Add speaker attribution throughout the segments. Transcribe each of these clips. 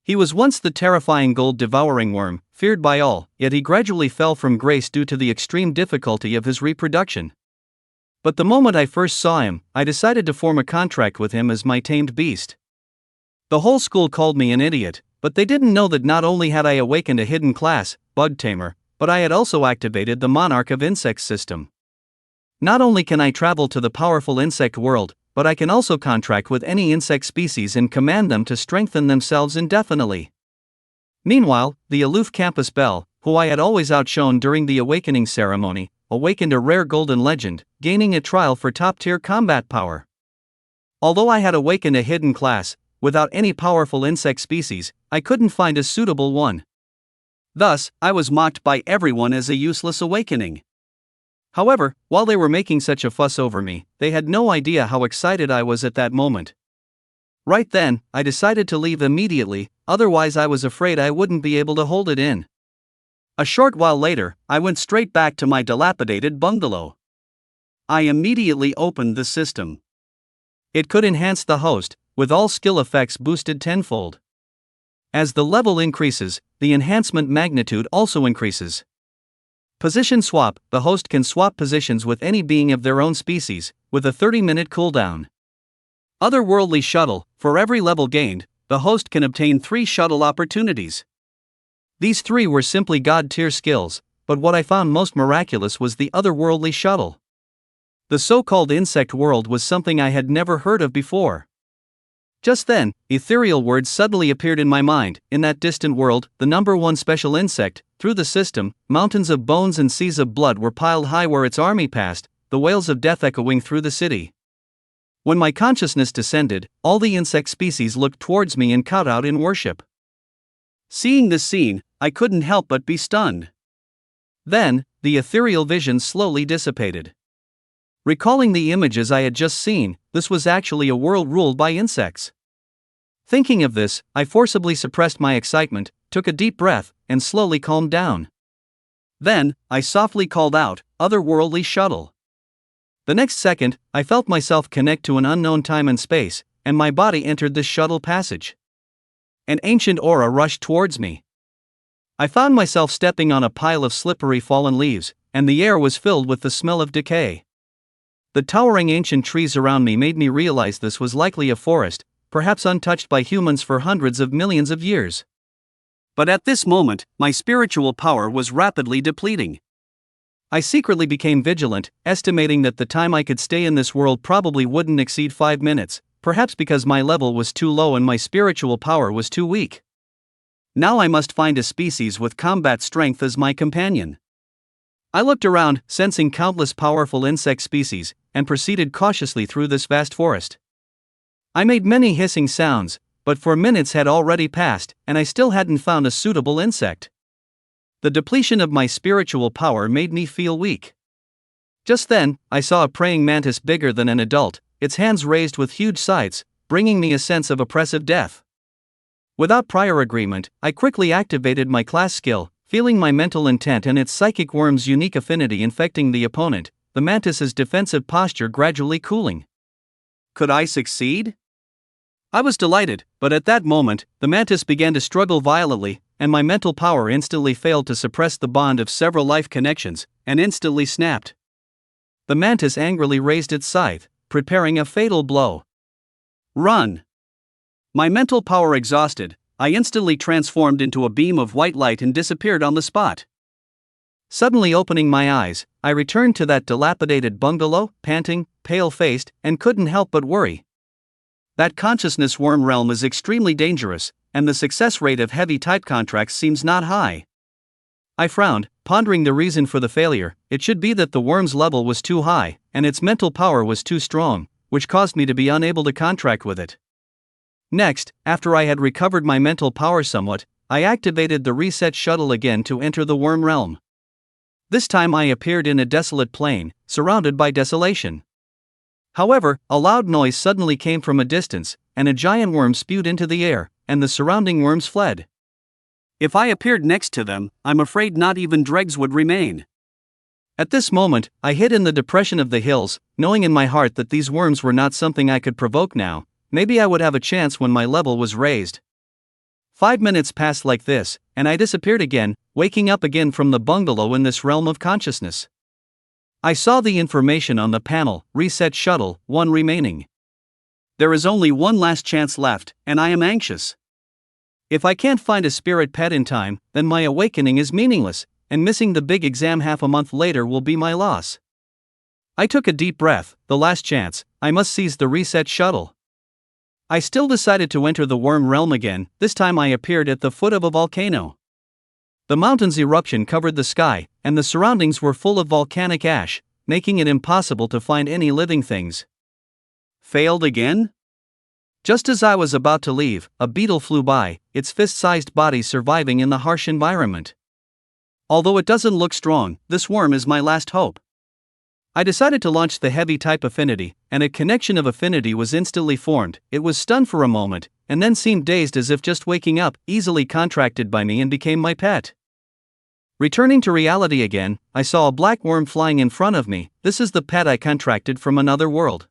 Speaker 1: He was once the terrifying gold-devouring worm, feared by all, yet he gradually fell from grace due to the extreme difficulty of his reproduction. But the moment I first saw him, I decided to form a contract with him as my tamed beast. The whole school called me an idiot, but they didn't know that not only had I awakened a hidden class, bug tamer, but I had also activated the monarch of insects system. Not only can I travel to the powerful insect world, but I can also contract with any insect species and command them to strengthen themselves indefinitely. Meanwhile, the aloof campus belle, who I had always outshone during the awakening ceremony, awakened a rare golden legend, gaining a trial for top-tier combat power. Although I had awakened a hidden class, without any powerful insect species, I couldn't find a suitable one. Thus, I was mocked by everyone as a useless awakening. However, while they were making such a fuss over me, they had no idea how excited I was at that moment. Right then, I decided to leave immediately, otherwise I was afraid I wouldn't be able to hold it in. A short while later, I went straight back to my dilapidated bungalow. I immediately opened the system. It could enhance the host, with all skill effects boosted tenfold. As the level increases, the enhancement magnitude also increases. Position swap: the host can swap positions with any being of their own species, with a 30-minute cooldown. Otherworldly shuttle: for every level gained, the host can obtain 3 shuttle opportunities. These 3 were simply god-tier skills, but what I found most miraculous was the otherworldly shuttle. The so-called insect world was something I had never heard of before. Just then, ethereal words suddenly appeared in my mind. In that distant world, the number 1 special insect, through the system, mountains of bones and seas of blood were piled high where its army passed, the wails of death echoing through the city. When my consciousness descended, all the insect species looked towards me and cowed out in worship. Seeing this scene, I couldn't help but be stunned. Then, the ethereal vision slowly dissipated. Recalling the images I had just seen, this was actually a world ruled by insects. Thinking of this, I forcibly suppressed my excitement, took a deep breath, and slowly calmed down. Then, I softly called out, "Otherworldly shuttle." The next second, I felt myself connect to an unknown time and space, and my body entered the shuttle passage. An ancient aura rushed towards me. I found myself stepping on a pile of slippery fallen leaves, and the air was filled with the smell of decay. The towering ancient trees around me made me realize this was likely a forest, perhaps untouched by humans for hundreds of millions of years. But at this moment, my spiritual power was rapidly depleting. I secretly became vigilant, estimating that the time I could stay in this world probably wouldn't exceed 5 minutes, perhaps because my level was too low and my spiritual power was too weak. Now I must find a species with combat strength as my companion. I looked around, sensing countless powerful insect species, and proceeded cautiously through this vast forest. I made many hissing sounds, but 4 minutes had already passed, and I still hadn't found a suitable insect. The depletion of my spiritual power made me feel weak. Just then, I saw a praying mantis bigger than an adult, its hands raised with huge scythes, bringing me a sense of oppressive death. Without prior agreement, I quickly activated my class skill, feeling my mental intent and its psychic worm's unique affinity infecting the opponent, the mantis's defensive posture gradually cooling. Could I succeed? I was delighted, but at that moment, the mantis began to struggle violently, and my mental power instantly failed to suppress the bond of several life connections, and instantly snapped. The mantis angrily raised its scythe, preparing a fatal blow. Run! My mental power exhausted, I instantly transformed into a beam of white light and disappeared on the spot. Suddenly opening my eyes, I returned to that dilapidated bungalow, panting, pale-faced, and couldn't help but worry. That consciousness worm realm is extremely dangerous, and the success rate of heavy type contracts seems not high. I frowned, pondering the reason for the failure. It should be that the worm's level was too high, and its mental power was too strong, which caused me to be unable to contract with it. Next, after I had recovered my mental power somewhat, I activated the reset shuttle again to enter the worm realm. This time I appeared in a desolate plain, surrounded by desolation. However, a loud noise suddenly came from a distance, and a giant worm spewed into the air, and the surrounding worms fled. If I appeared next to them, I'm afraid not even dregs would remain. At this moment, I hid in the depression of the hills, knowing in my heart that these worms were not something I could provoke now. Maybe I would have a chance when my level was raised. 5 minutes passed like this, and I disappeared again, waking up again from the bungalow in this realm of consciousness. I saw the information on the panel, reset shuttle, 1 remaining. There is only one last chance left, and I am anxious. If I can't find a spirit pet in time, then my awakening is meaningless, and missing the big exam half a month later will be my loss. I took a deep breath. The last chance, I must seize the reset shuttle. I still decided to enter the worm realm again. This time I appeared at the foot of a volcano. The mountain's eruption covered the sky, and the surroundings were full of volcanic ash, making it impossible to find any living things. Failed again? Just as I was about to leave, a beetle flew by, its fist-sized body surviving in the harsh environment. Although it doesn't look strong, this worm is my last hope. I decided to launch the heavy type affinity, and a connection of affinity was instantly formed. It was stunned for a moment, and then seemed dazed as if just waking up, easily contracted by me and became my pet. Returning to reality again, I saw a black worm flying in front of me. This is the pet I contracted from another world.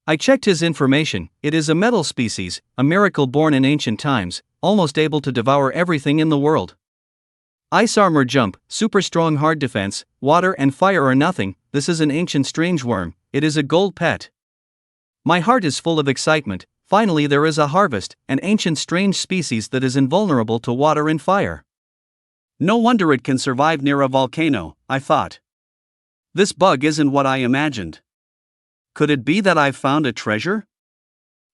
Speaker 1: I checked his information. It is a metal species, a miracle born in ancient times, almost able to devour everything in the world. Ice armor jump, super strong hard defense, water and fire are nothing. This is an ancient strange worm. It is a gold pet. My heart is full of excitement. Finally there is a harvest, an ancient strange species that is invulnerable to water and fire. No wonder it can survive near a volcano, I thought. This bug isn't what I imagined. Could it be that I've found a treasure?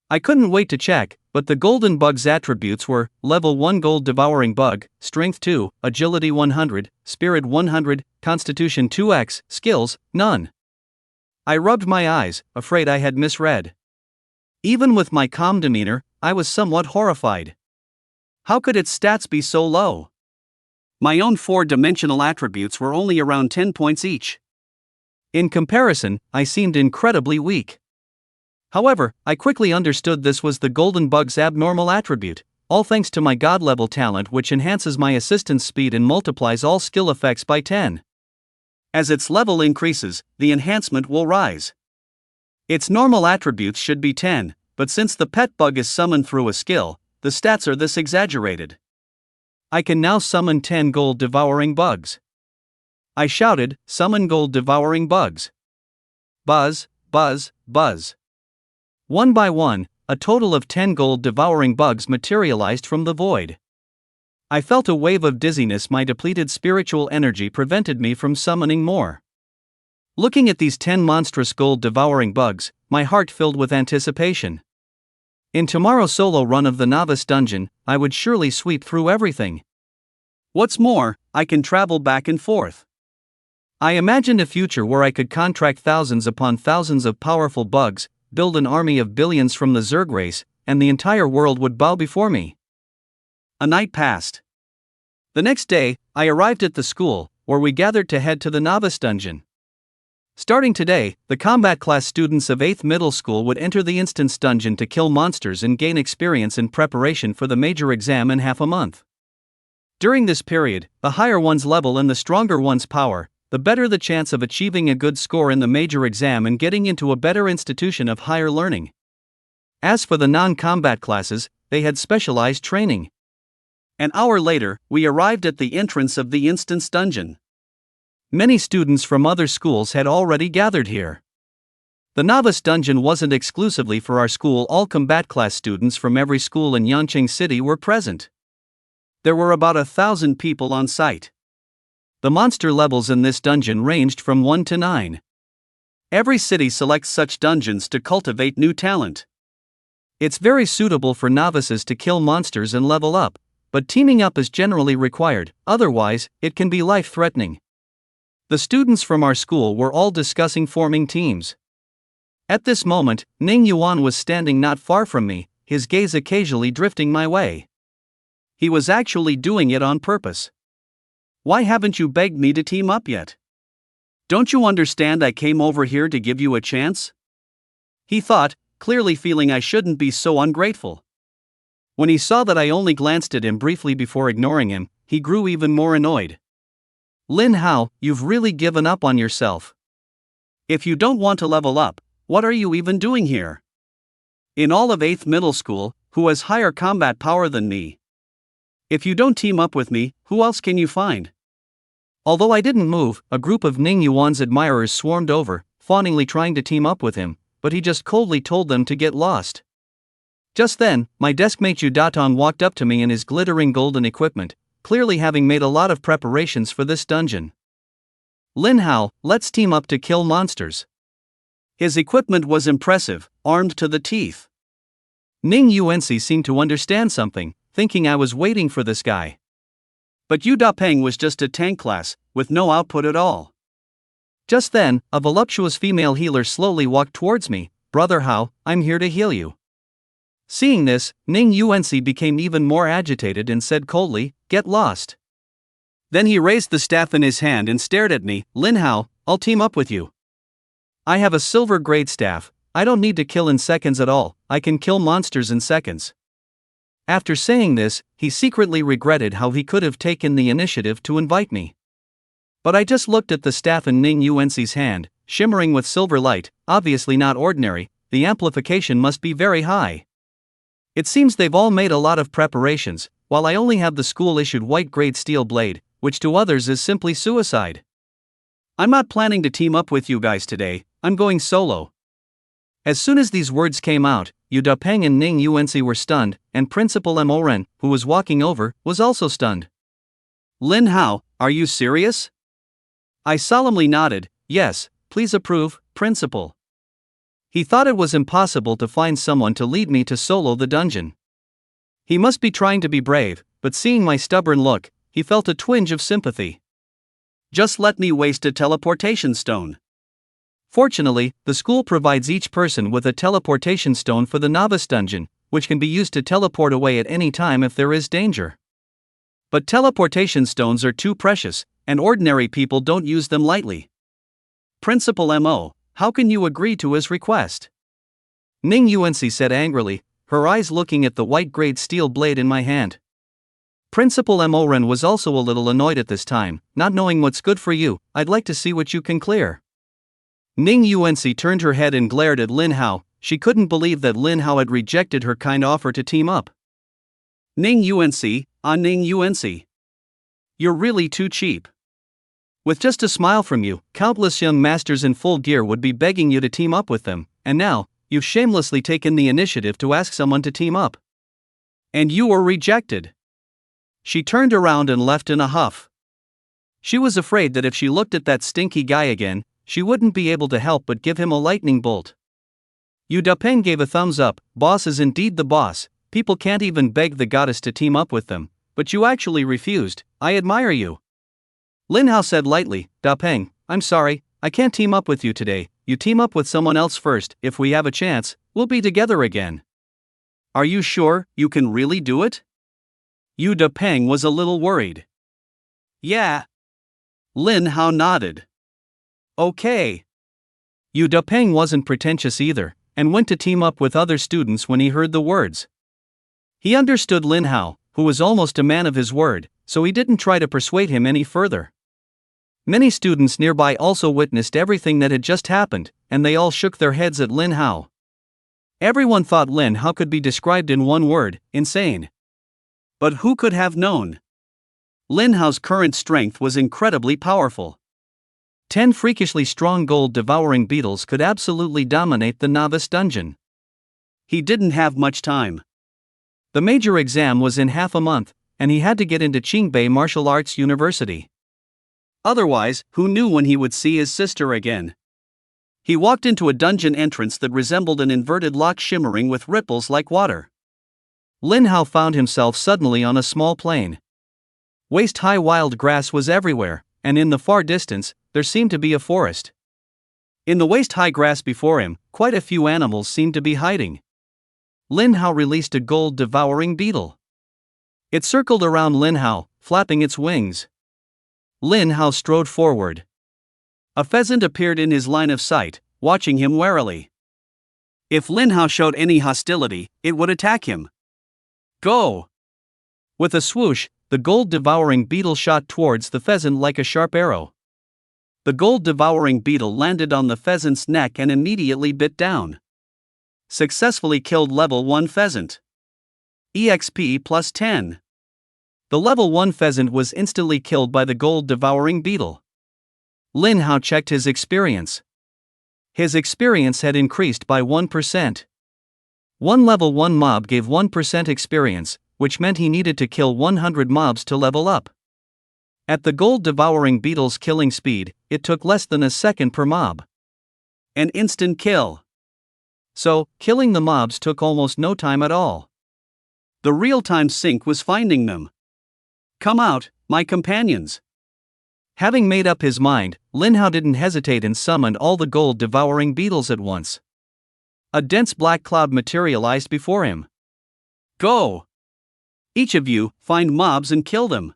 Speaker 1: I couldn't wait to check, but the golden bug's attributes were: level 1 gold devouring bug, strength 2, agility 100, spirit 100, constitution 2x, skills, none. I rubbed my eyes, afraid I had misread. Even with my calm demeanor, I was somewhat horrified. How could its stats be so low? My own 4-dimensional attributes were only around 10 points each. In comparison, I seemed incredibly weak. However, I quickly understood this was the golden bug's abnormal attribute, all thanks to my god-level talent, which enhances my assistance speed and multiplies all skill effects by 10. As its level increases, the enhancement will rise. Its normal attributes should be 10, but since the pet bug is summoned through a skill, the stats are this exaggerated. I can now summon 10 gold devouring bugs. I shouted, "Summon gold devouring bugs." Buzz, buzz, buzz. One by one, a total of 10 gold devouring bugs materialized from the void. I felt a wave of dizziness. My depleted spiritual energy prevented me from summoning more. Looking at these 10 monstrous gold devouring bugs, my heart filled with anticipation. In tomorrow's solo run of the novice dungeon, I would surely sweep through everything. What's more, I can travel back and forth. I imagined a future where I could contract thousands upon thousands of powerful bugs, build an army of billions from the Zerg race, and the entire world would bow before me. A night passed. The next day, I arrived at the school, where we gathered to head to the novice dungeon. Starting today, the combat class students of 8th Middle School would enter the instance dungeon to kill monsters and gain experience in preparation for the major exam in half a month. During this period, the higher one's level and the stronger one's power, the better the chance of achieving a good score in the major exam and getting into a better institution of higher learning. As for the non-combat classes, they had specialized training. An hour later, we arrived at the entrance of the instance dungeon. Many students from other schools had already gathered here. The novice dungeon wasn't exclusively for our school. All combat class students from every school in Yanqing City were present. There were about 1,000 people on site. The monster levels in this dungeon ranged from 1 to 9. Every city selects such dungeons to cultivate new talent. It's very suitable for novices to kill monsters and level up, but teaming up is generally required, otherwise, it can be life-threatening. The students from our school were all discussing forming teams. At this moment, Ning Yuan was standing not far from me, his gaze occasionally drifting my way. He was actually doing it on purpose. Why haven't you begged me to team up yet? Don't you understand I came over here to give you a chance? He thought, clearly feeling I shouldn't be so ungrateful. When he saw that I only glanced at him briefly before ignoring him, he grew even more annoyed. Lin Hao, you've really given up on yourself. If you don't want to level up, what are you even doing here? In all of 8th Middle School, who has higher combat power than me?
Speaker 2: If you don't team up with me, who else can you find?
Speaker 1: Although I didn't move, a group of Ning Yuan's admirers swarmed over, fawningly trying to team up with him, but he just coldly told them to get lost. Just then, my deskmate Yu Datong walked up to me in his glittering golden equipment, clearly having made a lot of preparations for this dungeon. Lin Hao, let's team up to kill monsters.
Speaker 2: His equipment was impressive, armed to the teeth.
Speaker 1: Ning Yuanzi seemed to understand something, thinking I was waiting for this guy.
Speaker 2: But Yu Dapeng was just a tank class, with no output at all.
Speaker 1: Just then, a voluptuous female healer slowly walked towards me. Brother Hao, I'm here to heal you. Seeing this, Ning Yuanzi became even more agitated and said coldly, get lost.
Speaker 2: Then he raised the staff in his hand and stared at me. Lin Hao, I'll team up with you.
Speaker 1: I have a silver grade staff. I don't need to kill in seconds at all, I can kill monsters in seconds. After saying this, he secretly regretted how he could have taken the initiative to invite me. But I just looked at the staff in Ning Yuanzi's hand, shimmering with silver light, obviously not ordinary, the amplification must be very high. It seems they've all made a lot of preparations, while I only have the school-issued white-grade steel blade, which to others is simply suicide.
Speaker 2: I'm not planning to team up with you guys today, I'm going solo.
Speaker 1: As soon as these words came out, Yu Dapeng and Ning Yuanzi were stunned, and Principal Mo, who was walking over, was also stunned.
Speaker 2: Lin Hao, are you serious?
Speaker 1: I solemnly nodded, yes, please approve, Principal. He thought it was impossible to find someone to lead me to solo the dungeon. He must be trying to be brave, but seeing my stubborn look, he felt a twinge of sympathy.
Speaker 2: Just let me waste a teleportation stone.
Speaker 1: Fortunately, the school provides each person with a teleportation stone for the novice dungeon, which can be used to teleport away at any time if there is danger. But teleportation stones are too precious, and ordinary people don't use them lightly.
Speaker 2: Principal Mo, how can you agree to his request?
Speaker 1: Ning Yuanzi said angrily, her eyes looking at the white-grade steel blade in my hand. Principal Mo was also a little annoyed at this time, not knowing what's good for you, I'd like to see what you can clear. Ning Yuanzi turned her head and glared at Lin Hao. She couldn't believe that Lin Hao had rejected her kind offer to team up.
Speaker 2: Ning Yuanzi, Ning Yuanzi. You're really too cheap.
Speaker 1: With just a smile from you, countless young masters in full gear would be begging you to team up with them, and now, you've shamelessly taken the initiative to ask someone to team up.
Speaker 2: And you were rejected.
Speaker 1: She turned around and left in a huff. She was afraid that if she looked at that stinky guy again, she wouldn't be able to help but give him a lightning bolt. Yu Dapeng gave a thumbs up. Boss is indeed the boss. People can't even beg the goddess to team up with them, but you actually refused. I admire you. Lin Hao said lightly, Dapeng, I'm sorry, I can't team up with you today. You team up with someone else first. If we have a chance, we'll be together again.
Speaker 2: Are you sure you can really do it? Yu Dapeng was a little worried.
Speaker 1: Yeah.
Speaker 2: Lin Hao nodded.
Speaker 1: Okay. Yu Dapeng wasn't pretentious either, and went to team up with other students when he heard the words. He understood Lin Hao, who was almost a man of his word, so he didn't try to persuade him any further. Many students nearby also witnessed everything that had just happened, and they all shook their heads at Lin Hao. Everyone thought Lin Hao could be described in one word, insane.
Speaker 2: But who could have known? Lin Hao's current strength was incredibly powerful.
Speaker 1: 10 freakishly strong gold-devouring beetles could absolutely dominate the novice dungeon.
Speaker 2: He didn't have much time.
Speaker 1: The major exam was in half a month, and he had to get into Qingbei Martial Arts University.
Speaker 2: Otherwise, who knew when he would see his sister again? He walked into a dungeon entrance that resembled an inverted lock shimmering with ripples like water.
Speaker 1: Lin Hao found himself suddenly on a small plain. Waist-high wild grass was everywhere, and in the far distance, there seemed to be a forest. In the waist-high grass before him, quite a few animals seemed to be hiding. Lin Hao released a gold-devouring beetle. It circled around Lin Hao, flapping its wings. Lin Hao strode forward. A pheasant appeared in his line of sight, watching him warily. If Lin Hao showed any hostility, it would attack him. Go! With a swoosh, the gold-devouring beetle shot towards the pheasant like a sharp arrow. The gold-devouring beetle landed on the pheasant's neck and immediately bit down. Successfully killed level 1 pheasant. EXP plus 10.
Speaker 2: The level 1 pheasant was instantly killed by the gold-devouring beetle. Lin Hao checked his experience. His experience had increased by 1%. One level 1 mob gave 1% experience, which meant he needed to kill 100 mobs to level up. At the gold-devouring beetle's killing speed, it took less than a second per mob. An instant kill. So, killing the mobs took almost no time at all. The real-time sync was finding them. Come out, my companions. Having made up his mind, Lin Hao didn't hesitate and summoned all the gold-devouring beetles at once. A dense black cloud materialized before him. Go! Each of you, find mobs and kill them.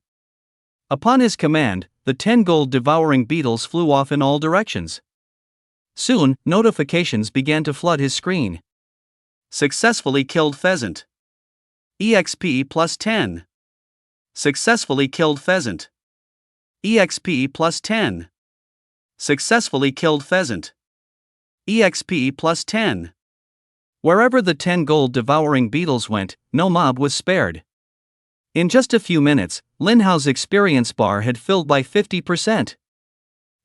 Speaker 2: Upon his command, the 10 gold-devouring beetles flew off in all directions. Soon, notifications began to flood his screen. Successfully killed pheasant. EXP plus 10. Successfully killed pheasant. EXP plus 10. Successfully killed pheasant. EXP plus 10. Wherever the 10 gold-devouring beetles went, no mob was spared. In just a few minutes, Lin Hao's experience bar had filled by 50%.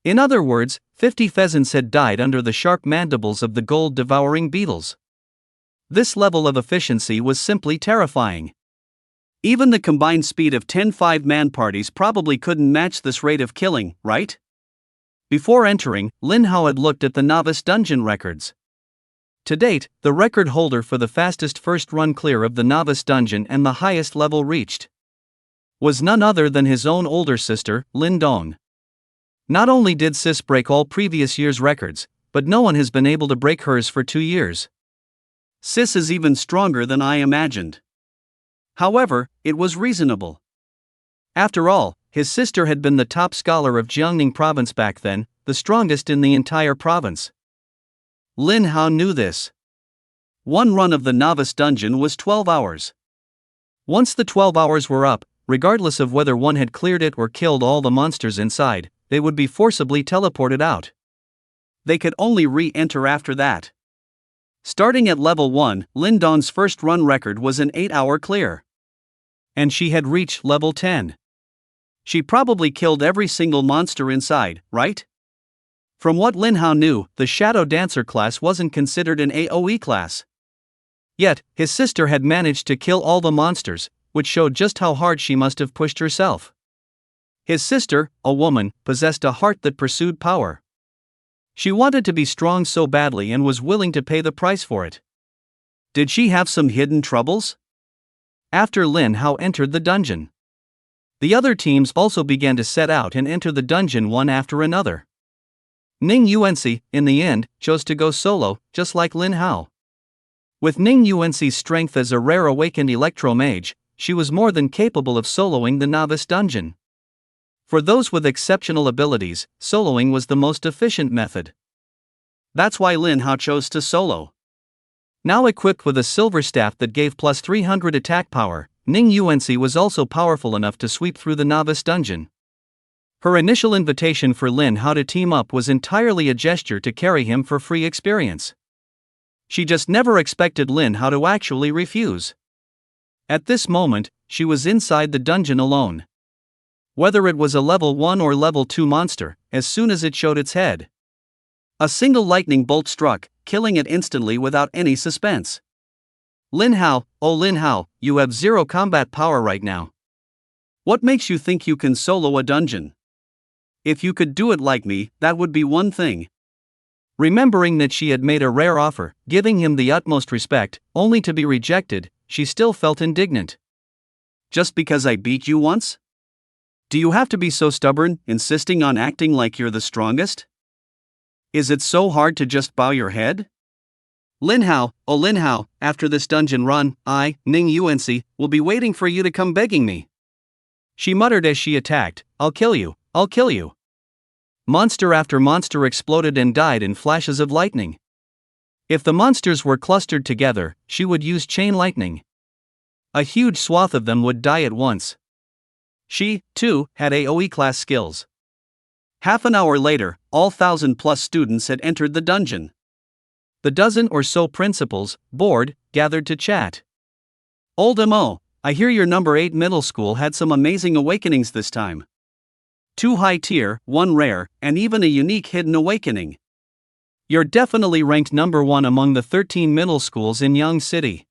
Speaker 2: In other words, 50 pheasants had died under the sharp mandibles of the gold-devouring beetles. This level of efficiency was simply terrifying. Even the combined speed of 10 5-man parties probably couldn't match this rate of killing, right? Before entering, Lin Hao had looked at the novice dungeon records. To date, the record holder for the fastest first run clear of the novice dungeon and the highest level reached was none other than his own older sister, Lin Dong. Not only did Sis break all previous year's records, but no one has been able to break hers for 2 years. Sis is even stronger than I imagined. However, it was reasonable. After all, his sister had been the top scholar of Jiangning province back then, the strongest in the entire province. Lin Hao knew this. One run of the novice dungeon was 12 hours. Once the 12 hours were up, regardless of whether one had cleared it or killed all the monsters inside, they would be forcibly teleported out. They could only re-enter after that. Starting at level 1, Lin Dong's first run record was an 8-hour clear. And she had reached level 10. She probably killed every single monster inside, right? From what Lin Hao knew, the Shadow Dancer class wasn't considered an AoE class. Yet, his sister had managed to kill all the monsters, which showed just how hard she must have pushed herself. His sister, a woman, possessed a heart that pursued power. She wanted to be strong so badly and was willing to pay the price for it. Did she have some hidden troubles? After Lin Hao entered the dungeon, the other teams also began to set out and enter the dungeon one after another. Ning Yuanxi, in the end, chose to go solo, just like Lin Hao. With Ning Yuanxi's strength as a rare awakened electro-mage, she was more than capable of soloing the novice dungeon. For those with exceptional abilities, soloing was the most efficient method. That's why Lin Hao chose to solo. Now equipped with a silver staff that gave plus 300 attack power, Ning Yuanxi was also powerful enough to sweep through the novice dungeon. Her initial invitation for Lin Hao to team up was entirely a gesture to carry him for free experience. She just never expected Lin Hao to actually refuse. At this moment, she was inside the dungeon alone. Whether it was a level 1 or level 2 monster, as soon as it showed its head, a single lightning bolt struck, killing it instantly without any suspense. Lin Hao, oh Lin Hao, you have 0 combat power right now. What makes you think you can solo a dungeon? If you could do it like me, that would be one thing. Remembering that she had made a rare offer, giving him the utmost respect, only to be rejected, she still felt indignant. Just because I beat you once? Do you have to be so stubborn, insisting on acting like you're the strongest? Is it so hard to just bow your head? Lin Hao, oh Lin Hao, after this dungeon run, I, Ning Yuanxi, will be waiting for you to come begging me. She muttered as she attacked, I'll kill you, I'll kill you. Monster after monster exploded and died in flashes of lightning. If the monsters were clustered together, she would use chain lightning. A huge swath of them would die at once. She, too, had AoE class skills. Half an hour later, all 1,000+ students had entered the dungeon. The dozen or so principals, bored, gathered to chat. Old Mo, I hear your number 8 middle school had some amazing awakenings this time. 2 high tier, 1 rare, and even a unique hidden awakening. You're definitely ranked number 1 among the 13 middle schools in Yang City.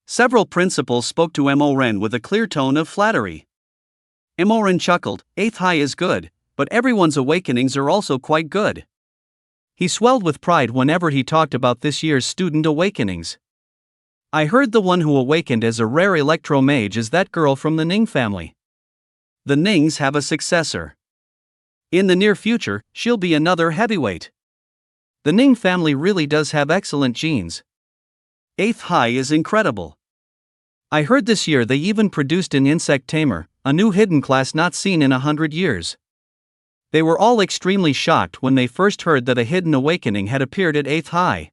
Speaker 2: Several principals spoke to Emoren with a clear tone of flattery. Emoren chuckled, 8th high is good, but everyone's awakenings are also quite good. He swelled with pride whenever he talked about this year's student awakenings. I heard the one who awakened as a rare electro-mage is that girl from the Ning family. The Nings have a successor. In the near future, she'll be another heavyweight. The Ning family really does have excellent genes. 8th high is incredible. I heard this year they even produced an insect tamer, a new hidden class not seen in 100 years. They were all extremely shocked when they first heard that a hidden awakening had appeared at 8th high.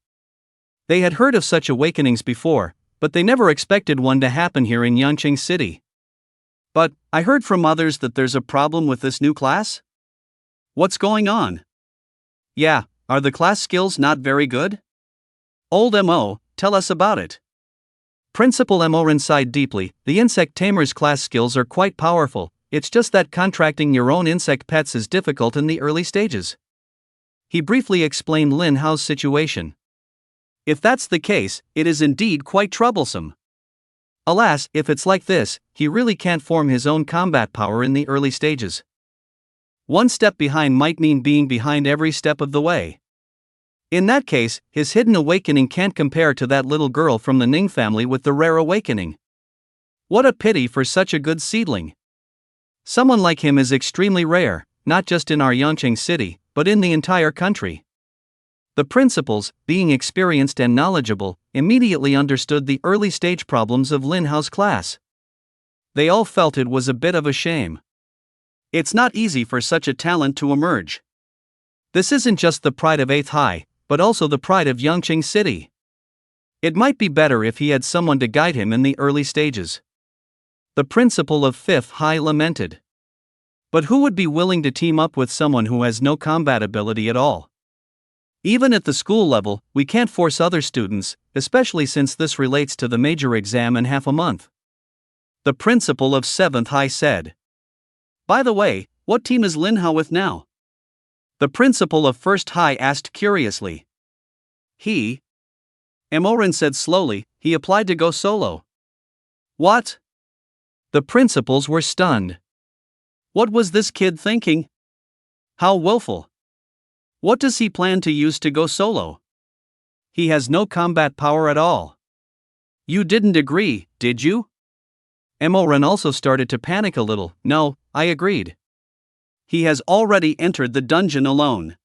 Speaker 2: They had heard of such awakenings before, but they never expected one to happen here in Yangqing City. But, I heard from others that there's a problem with this new class? What's going on? Yeah, are the class skills not very good? Old MO, tell us about it. Principal Emoren sighed deeply. The insect tamer's class skills are quite powerful, it's just that contracting your own insect pets is difficult in the early stages. He briefly explained Lin Hao's situation. If that's the case, it is indeed quite troublesome. Alas, if it's like this, he really can't form his own combat power in the early stages. One step behind might mean being behind every step of the way. In that case, his hidden awakening can't compare to that little girl from the Ning family with the rare awakening. What a pity for such a good seedling. Someone like him is extremely rare, not just in our Yangqing City, but in the entire country. The principals, being experienced and knowledgeable, immediately understood the early stage problems of Lin Hao's class. They all felt it was a bit of a shame. It's not easy for such a talent to emerge. This isn't just the pride of 8th high, but also the pride of Yangqing City. It might be better if he had someone to guide him in the early stages. The principal of 5th high lamented. But who would be willing to team up with someone who has no combat ability at all? Even at the school level, we can't force other students, especially since this relates to the major exam in half a month. The principal of 7th high said. By the way, what team is Lin Hao with now? The principal of 1st high asked curiously. Emoren said slowly, he applied to go solo. What? The principals were stunned. What was this kid thinking? How willful. What does he plan to use to go solo? He has no combat power at all. You didn't agree, did you? Emoren also started to panic a little. No, I agreed. He has already entered the dungeon alone.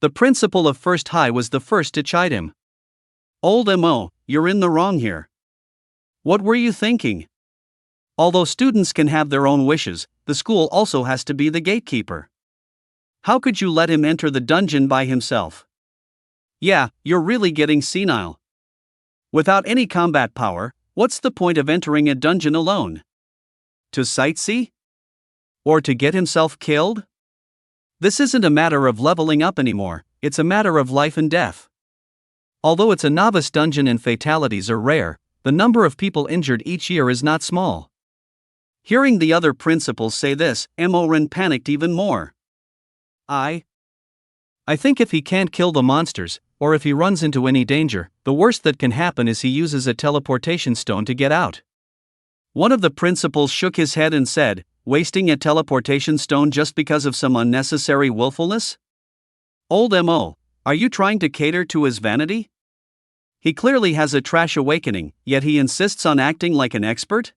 Speaker 2: The principal of 1st high was the first to chide him. Old MO, you're in the wrong here. What were you thinking? Although students can have their own wishes, the school also has to be the gatekeeper. How could you let him enter the dungeon by himself? Yeah, you're really getting senile. Without any combat power, what's the point of entering a dungeon alone? To sightsee? Or to get himself killed? This isn't a matter of leveling up anymore, it's a matter of life and death. Although it's a novice dungeon and fatalities are rare, the number of people injured each year is not small. Hearing the other principals say this, Emoren panicked even more. I think if he can't kill the monsters, or if he runs into any danger, the worst that can happen is he uses a teleportation stone to get out. One of the principals shook his head and said, wasting a teleportation stone just because of some unnecessary willfulness? Old MO, are you trying to cater to his vanity? He clearly has a trash awakening, yet he insists on acting like an expert?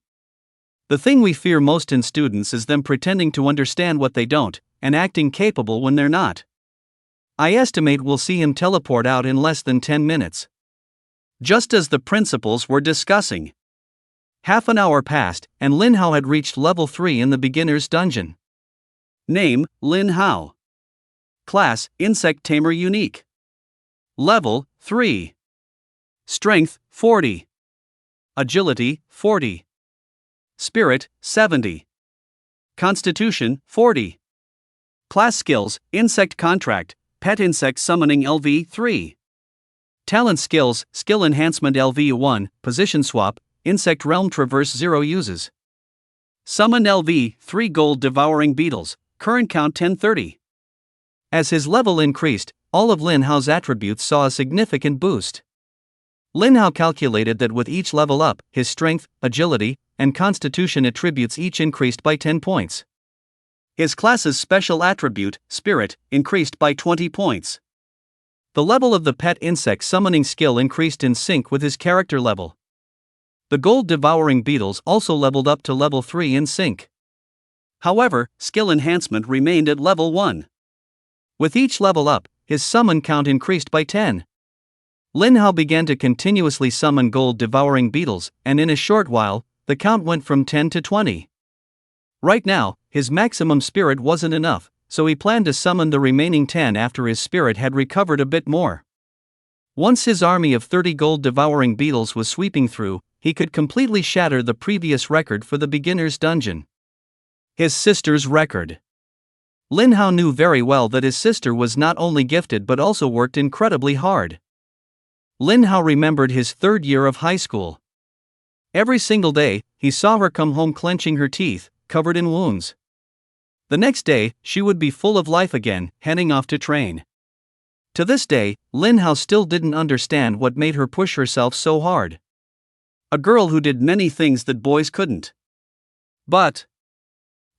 Speaker 2: The thing we fear most in students is them pretending to understand what they don't, and acting capable when they're not. I estimate we'll see him teleport out in less than 10 minutes. Just as the principals were discussing. Half an hour passed, and Lin Hao had reached level 3 in the beginner's dungeon. Name, Lin Hao. Class, Insect Tamer Unique. Level, 3. Strength, 40. Agility, 40. Spirit, 70. Constitution, 40. Class skills, Insect Contract, Pet Insect Summoning LV 3. Talent skills, Skill Enhancement LV 1, Position Swap, Insect Realm Traverse 0 uses. Summon LV 3 gold devouring beetles, current count 1030.
Speaker 1: As his level increased, all of Lin Hao's attributes saw a significant boost. Lin Hao calculated that with each level up, his strength, agility, and constitution attributes each increased by 10 points.
Speaker 2: His class's special attribute, Spirit, increased by 20 points.
Speaker 1: The level of the pet insect summoning skill increased in sync with his character level. The gold devouring beetles also leveled up to level 3 in sync.
Speaker 2: However, skill enhancement remained at level 1.
Speaker 1: With each level up, his summon count increased by 10. Lin Hao began to continuously summon gold devouring beetles, and in a short while, the count went from 10 to 20. Right now, his maximum spirit wasn't enough, so he planned to summon the remaining 10 after his spirit had recovered a bit more. Once his army of 30 gold devouring beetles was sweeping through, he could completely shatter the previous record for the beginner's dungeon. His sister's record. Lin Hao knew very well that his sister was not only gifted but also worked incredibly hard. Lin Hao remembered his third year of high school. Every single day, he saw her come home clenching her teeth, covered in wounds. The next day, she would be full of life again, heading off to train. To this day, Lin Hao still didn't understand what made her push herself so hard. A girl who did many things that boys couldn't. But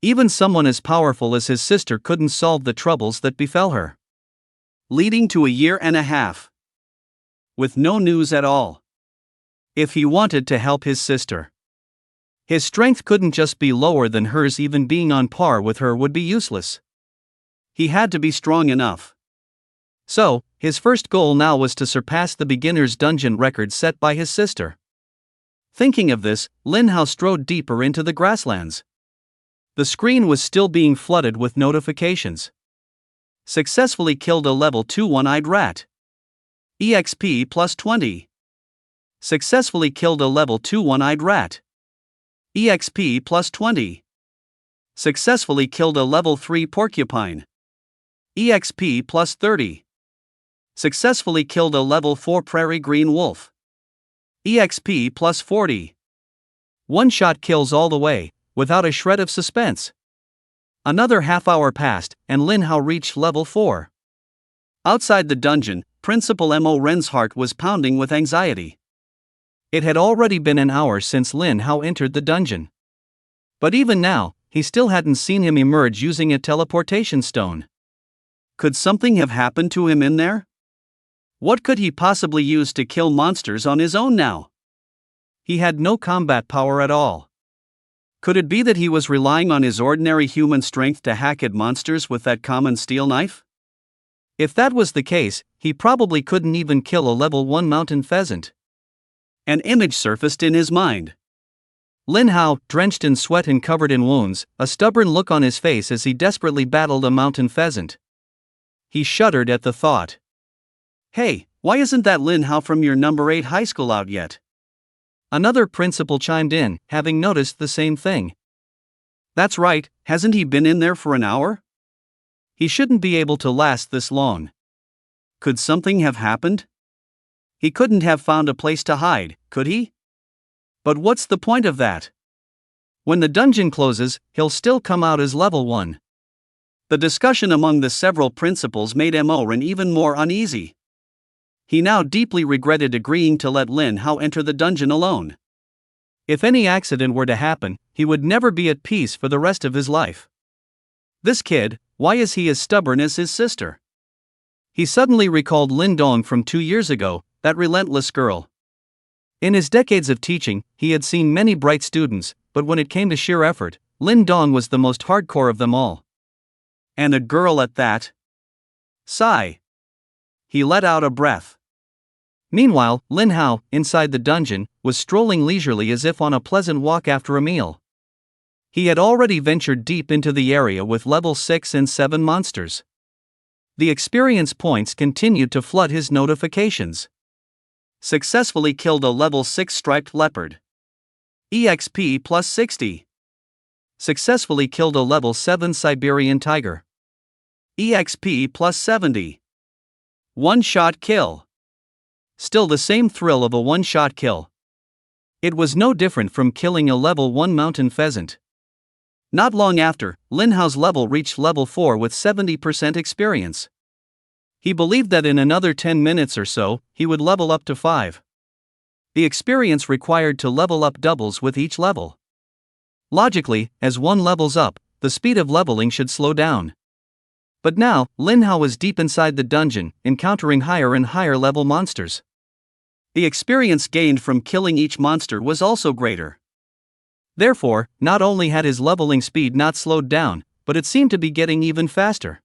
Speaker 1: even someone as powerful as his sister couldn't solve the troubles that befell her.
Speaker 2: Leading to a year and a half. With no news at all.
Speaker 1: If he wanted to help his sister, his strength couldn't just be lower than hers. Even being on par with her would be useless.
Speaker 2: He had to be strong enough.
Speaker 1: So, his first goal now was to surpass the beginner's dungeon record set by his sister. Thinking of this, Lin Hao strode deeper into the grasslands. The screen was still being flooded with notifications.
Speaker 2: Successfully killed a level 2 one-eyed rat. EXP plus 20.
Speaker 1: Successfully killed a level 2 one-eyed rat.
Speaker 2: EXP plus 20.
Speaker 1: Successfully killed a level 3 porcupine.
Speaker 2: EXP plus 30.
Speaker 1: Successfully killed a level 4 prairie green wolf.
Speaker 2: EXP plus 40.
Speaker 1: One-shot kills all the way, without a shred of suspense. Another half-hour passed, and Lin Hao reached level 4.
Speaker 2: Outside the dungeon, Principal Mo Ren's heart was pounding with anxiety.
Speaker 1: It had already been an hour since Lin Hao entered the dungeon. But even now, he still hadn't seen him emerge using a teleportation stone.
Speaker 2: Could something have happened to him in there? What could he possibly use to kill monsters on his own now?
Speaker 1: He had no combat power at all.
Speaker 2: Could it be that he was relying on his ordinary human strength to hack at monsters with that common steel knife?
Speaker 1: If that was the case, he probably couldn't even kill a level 1 mountain pheasant.
Speaker 2: An image surfaced in his mind.
Speaker 1: Lin Hao, drenched in sweat and covered in wounds, a stubborn look on his face as he desperately battled a mountain pheasant. He shuddered at the thought.
Speaker 2: Hey, why isn't that Lin Hao from your number 8 high school out yet?
Speaker 1: Another principal chimed in, having noticed the same thing.
Speaker 2: That's right, hasn't he been in there for an hour?
Speaker 1: He shouldn't be able to last this long.
Speaker 2: Could something have happened? He couldn't have found a place to hide, could he? But what's the point of that?
Speaker 1: When the dungeon closes, he'll still come out as level 1.
Speaker 2: The discussion among the several principals made Mo Ren even more uneasy. He now deeply regretted agreeing to let Lin Hao enter the dungeon alone.
Speaker 1: If any accident were to happen, he would never be at peace for the rest of his life. This kid, why is he as stubborn as his sister? He suddenly recalled Lin Dong from 2 years ago, that relentless girl. In his decades of teaching, he had seen many bright students, but when it came to sheer effort, Lin Dong was the most hardcore of them all.
Speaker 2: And a girl at that. Sigh. He let out a breath.
Speaker 1: Meanwhile, Lin Hao, inside the dungeon, was strolling leisurely as if on a pleasant walk after a meal. He had already ventured deep into the area with level 6 and 7 monsters. The experience points continued to flood his notifications.
Speaker 2: Successfully killed a level 6 striped leopard. EXP plus 60.
Speaker 1: Successfully killed a level 7 Siberian tiger.
Speaker 2: EXP plus 70. One-shot kill.
Speaker 1: Still the same thrill of a one-shot kill.
Speaker 2: It was no different from killing a level 1 mountain pheasant. Not long after, Lin Hao's level reached level 4 with 70% experience. He believed that in another 10 minutes or so, he would level up to 5. The experience required to level up doubles with each level. Logically, as one levels up, the speed of leveling should slow down. But now, Lin Hao was deep inside the dungeon, encountering higher and higher level monsters. The experience gained from killing each monster was also greater. Therefore, not only had his leveling speed not slowed down, but it seemed to be getting even faster.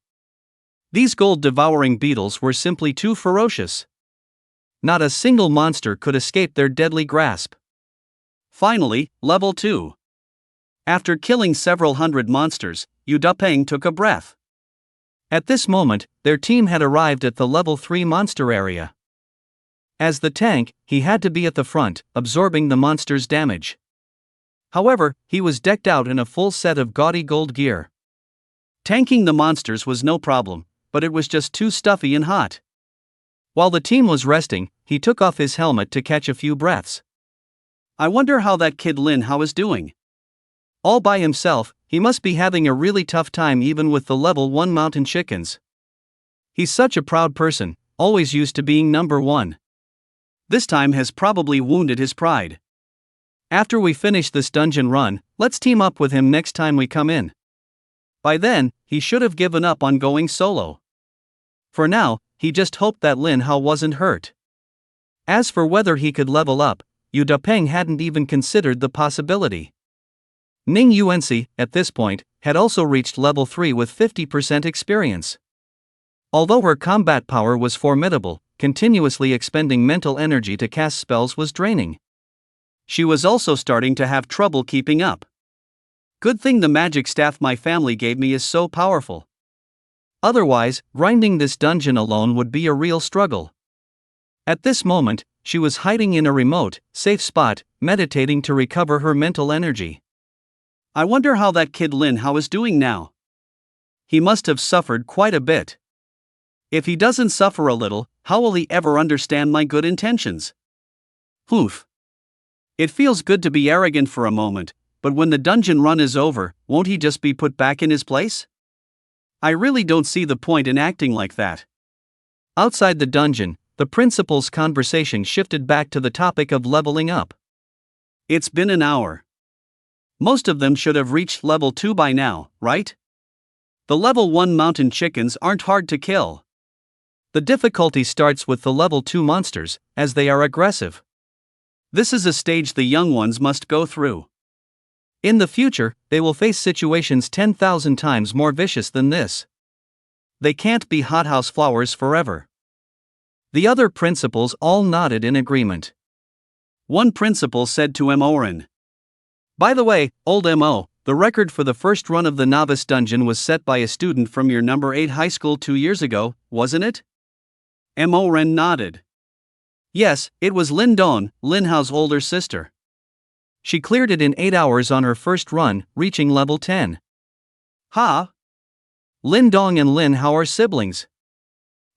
Speaker 2: These gold-devouring beetles were simply too ferocious. Not a single monster could escape their deadly grasp. Finally, level 2. After killing several hundred monsters, Yu Dapeng took a breath. At this moment, their team had arrived at the level 3 monster area. As the tank, he had to be at the front, absorbing the monster's damage. However, he was decked out in a full set of gaudy gold gear. Tanking the monsters was no problem, but it was just too stuffy and hot. While the team was resting, he took off his helmet to catch a few breaths. I wonder how that kid Lin Hao is doing. All by himself, he must be having a really tough time even with the level 1 mountain chickens. He's such a proud person, always used to being number 1. This time has probably wounded his pride. After we finish this dungeon run, let's team up with him next time we come in. By then, he should have given up on going solo. For now, he just hoped that Lin Hao wasn't hurt. As for whether he could level up, Yu Dapeng hadn't even considered the possibility. Ning Yuanxi, at this point, had also reached level 3 with 50% experience. Although her combat power was formidable, continuously expending mental energy to cast spells was draining. She was also starting to have trouble keeping up. Good thing the magic staff my family gave me is so powerful. Otherwise, grinding this dungeon alone would be a real struggle. At this moment, she was hiding in a remote, safe spot, meditating to recover her mental energy. I wonder how that kid Lin Hao is doing now. He must have suffered quite a bit. If he doesn't suffer a little, how will he ever understand my good intentions? Oof. It feels good to be arrogant for a moment, but when the dungeon run is over, won't he just be put back in his place? I really don't see the point in acting like that. Outside the dungeon, the principal's conversation shifted back to the topic of leveling up. It's been an hour. Most of them should have reached level 2 by now, right? The level 1 mountain chickens aren't hard to kill. The difficulty starts with the level 2 monsters, as they are aggressive. This is a stage the young ones must go through. In the future, they will face situations 10,000 times more vicious than this. They can't be hothouse flowers forever. The other principals all nodded in agreement. One principal said to Morin, "By the way, old Mo, the record for the first run of the novice dungeon was set by a student from your number 8 high school 2 years ago, wasn't it?" Morin nodded. Yes, it was Lin Dong, Lin Hao's older sister. She cleared it in 8 hours on her first run, reaching level 10. Ha! Lin Dong and Lin Hao are siblings.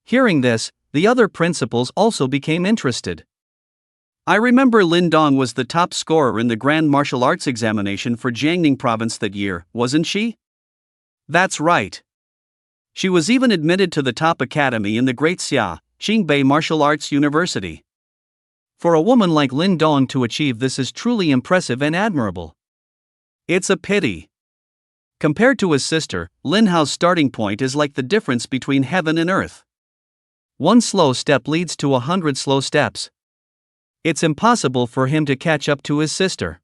Speaker 2: Hearing this, the other principals also became interested. I remember Lin Dong was the top scorer in the Grand Martial Arts examination for Jiangning province that year, wasn't she? That's right. She was even admitted to the top academy in the Great Xia, Qingbei Martial Arts University. For a woman like Lin Dong to achieve this is truly impressive and admirable. It's a pity. Compared to his sister, Lin Hao's starting point is like the difference between heaven and earth. One slow step leads to 100 slow steps. It's impossible for him to catch up to his sister.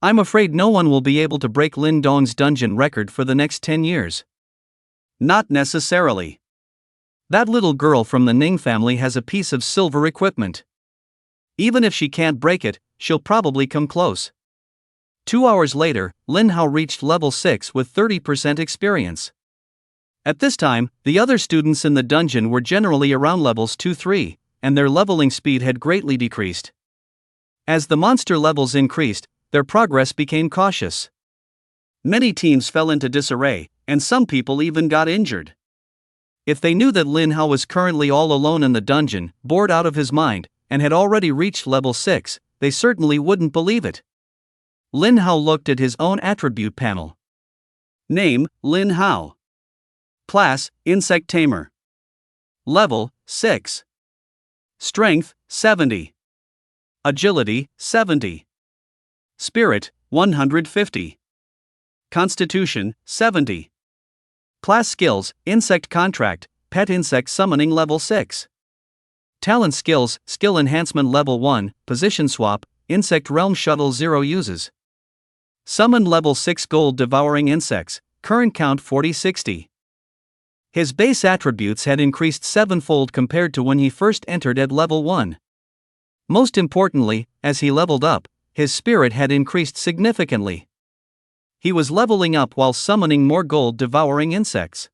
Speaker 2: I'm afraid no one will be able to break Lin Dong's dungeon record for the next 10 years. Not necessarily. That little girl from the Ning family has a piece of silver equipment. Even if she can't break it, she'll probably come close. 2 hours later, Lin Hao reached level 6 with 30% experience. At this time, the other students in the dungeon were generally around levels 2-3, and their leveling speed had greatly decreased. As the monster levels increased, their progress became cautious. Many teams fell into disarray, and some people even got injured. If they knew that Lin Hao was currently all alone in the dungeon, bored out of his mind, and had already reached level 6, they certainly wouldn't believe it. Lin Hao looked at his own attribute panel. Name, Lin Hao. Class, Insect Tamer. Level, 6. Strength, 70. Agility, 70. Spirit, 150. Constitution, 70. Class skills, Insect Contract, Pet Insect Summoning Level 6. Talent skills, Skill Enhancement Level 1, Position Swap, Insect Realm Shuttle 0 uses. Summon Level 6 Gold Devouring Insects, current count 4060. His base attributes had increased 7-fold compared to when he first entered at level 1. Most importantly, as he leveled up, his spirit had increased significantly. He was leveling up while summoning more gold devouring insects.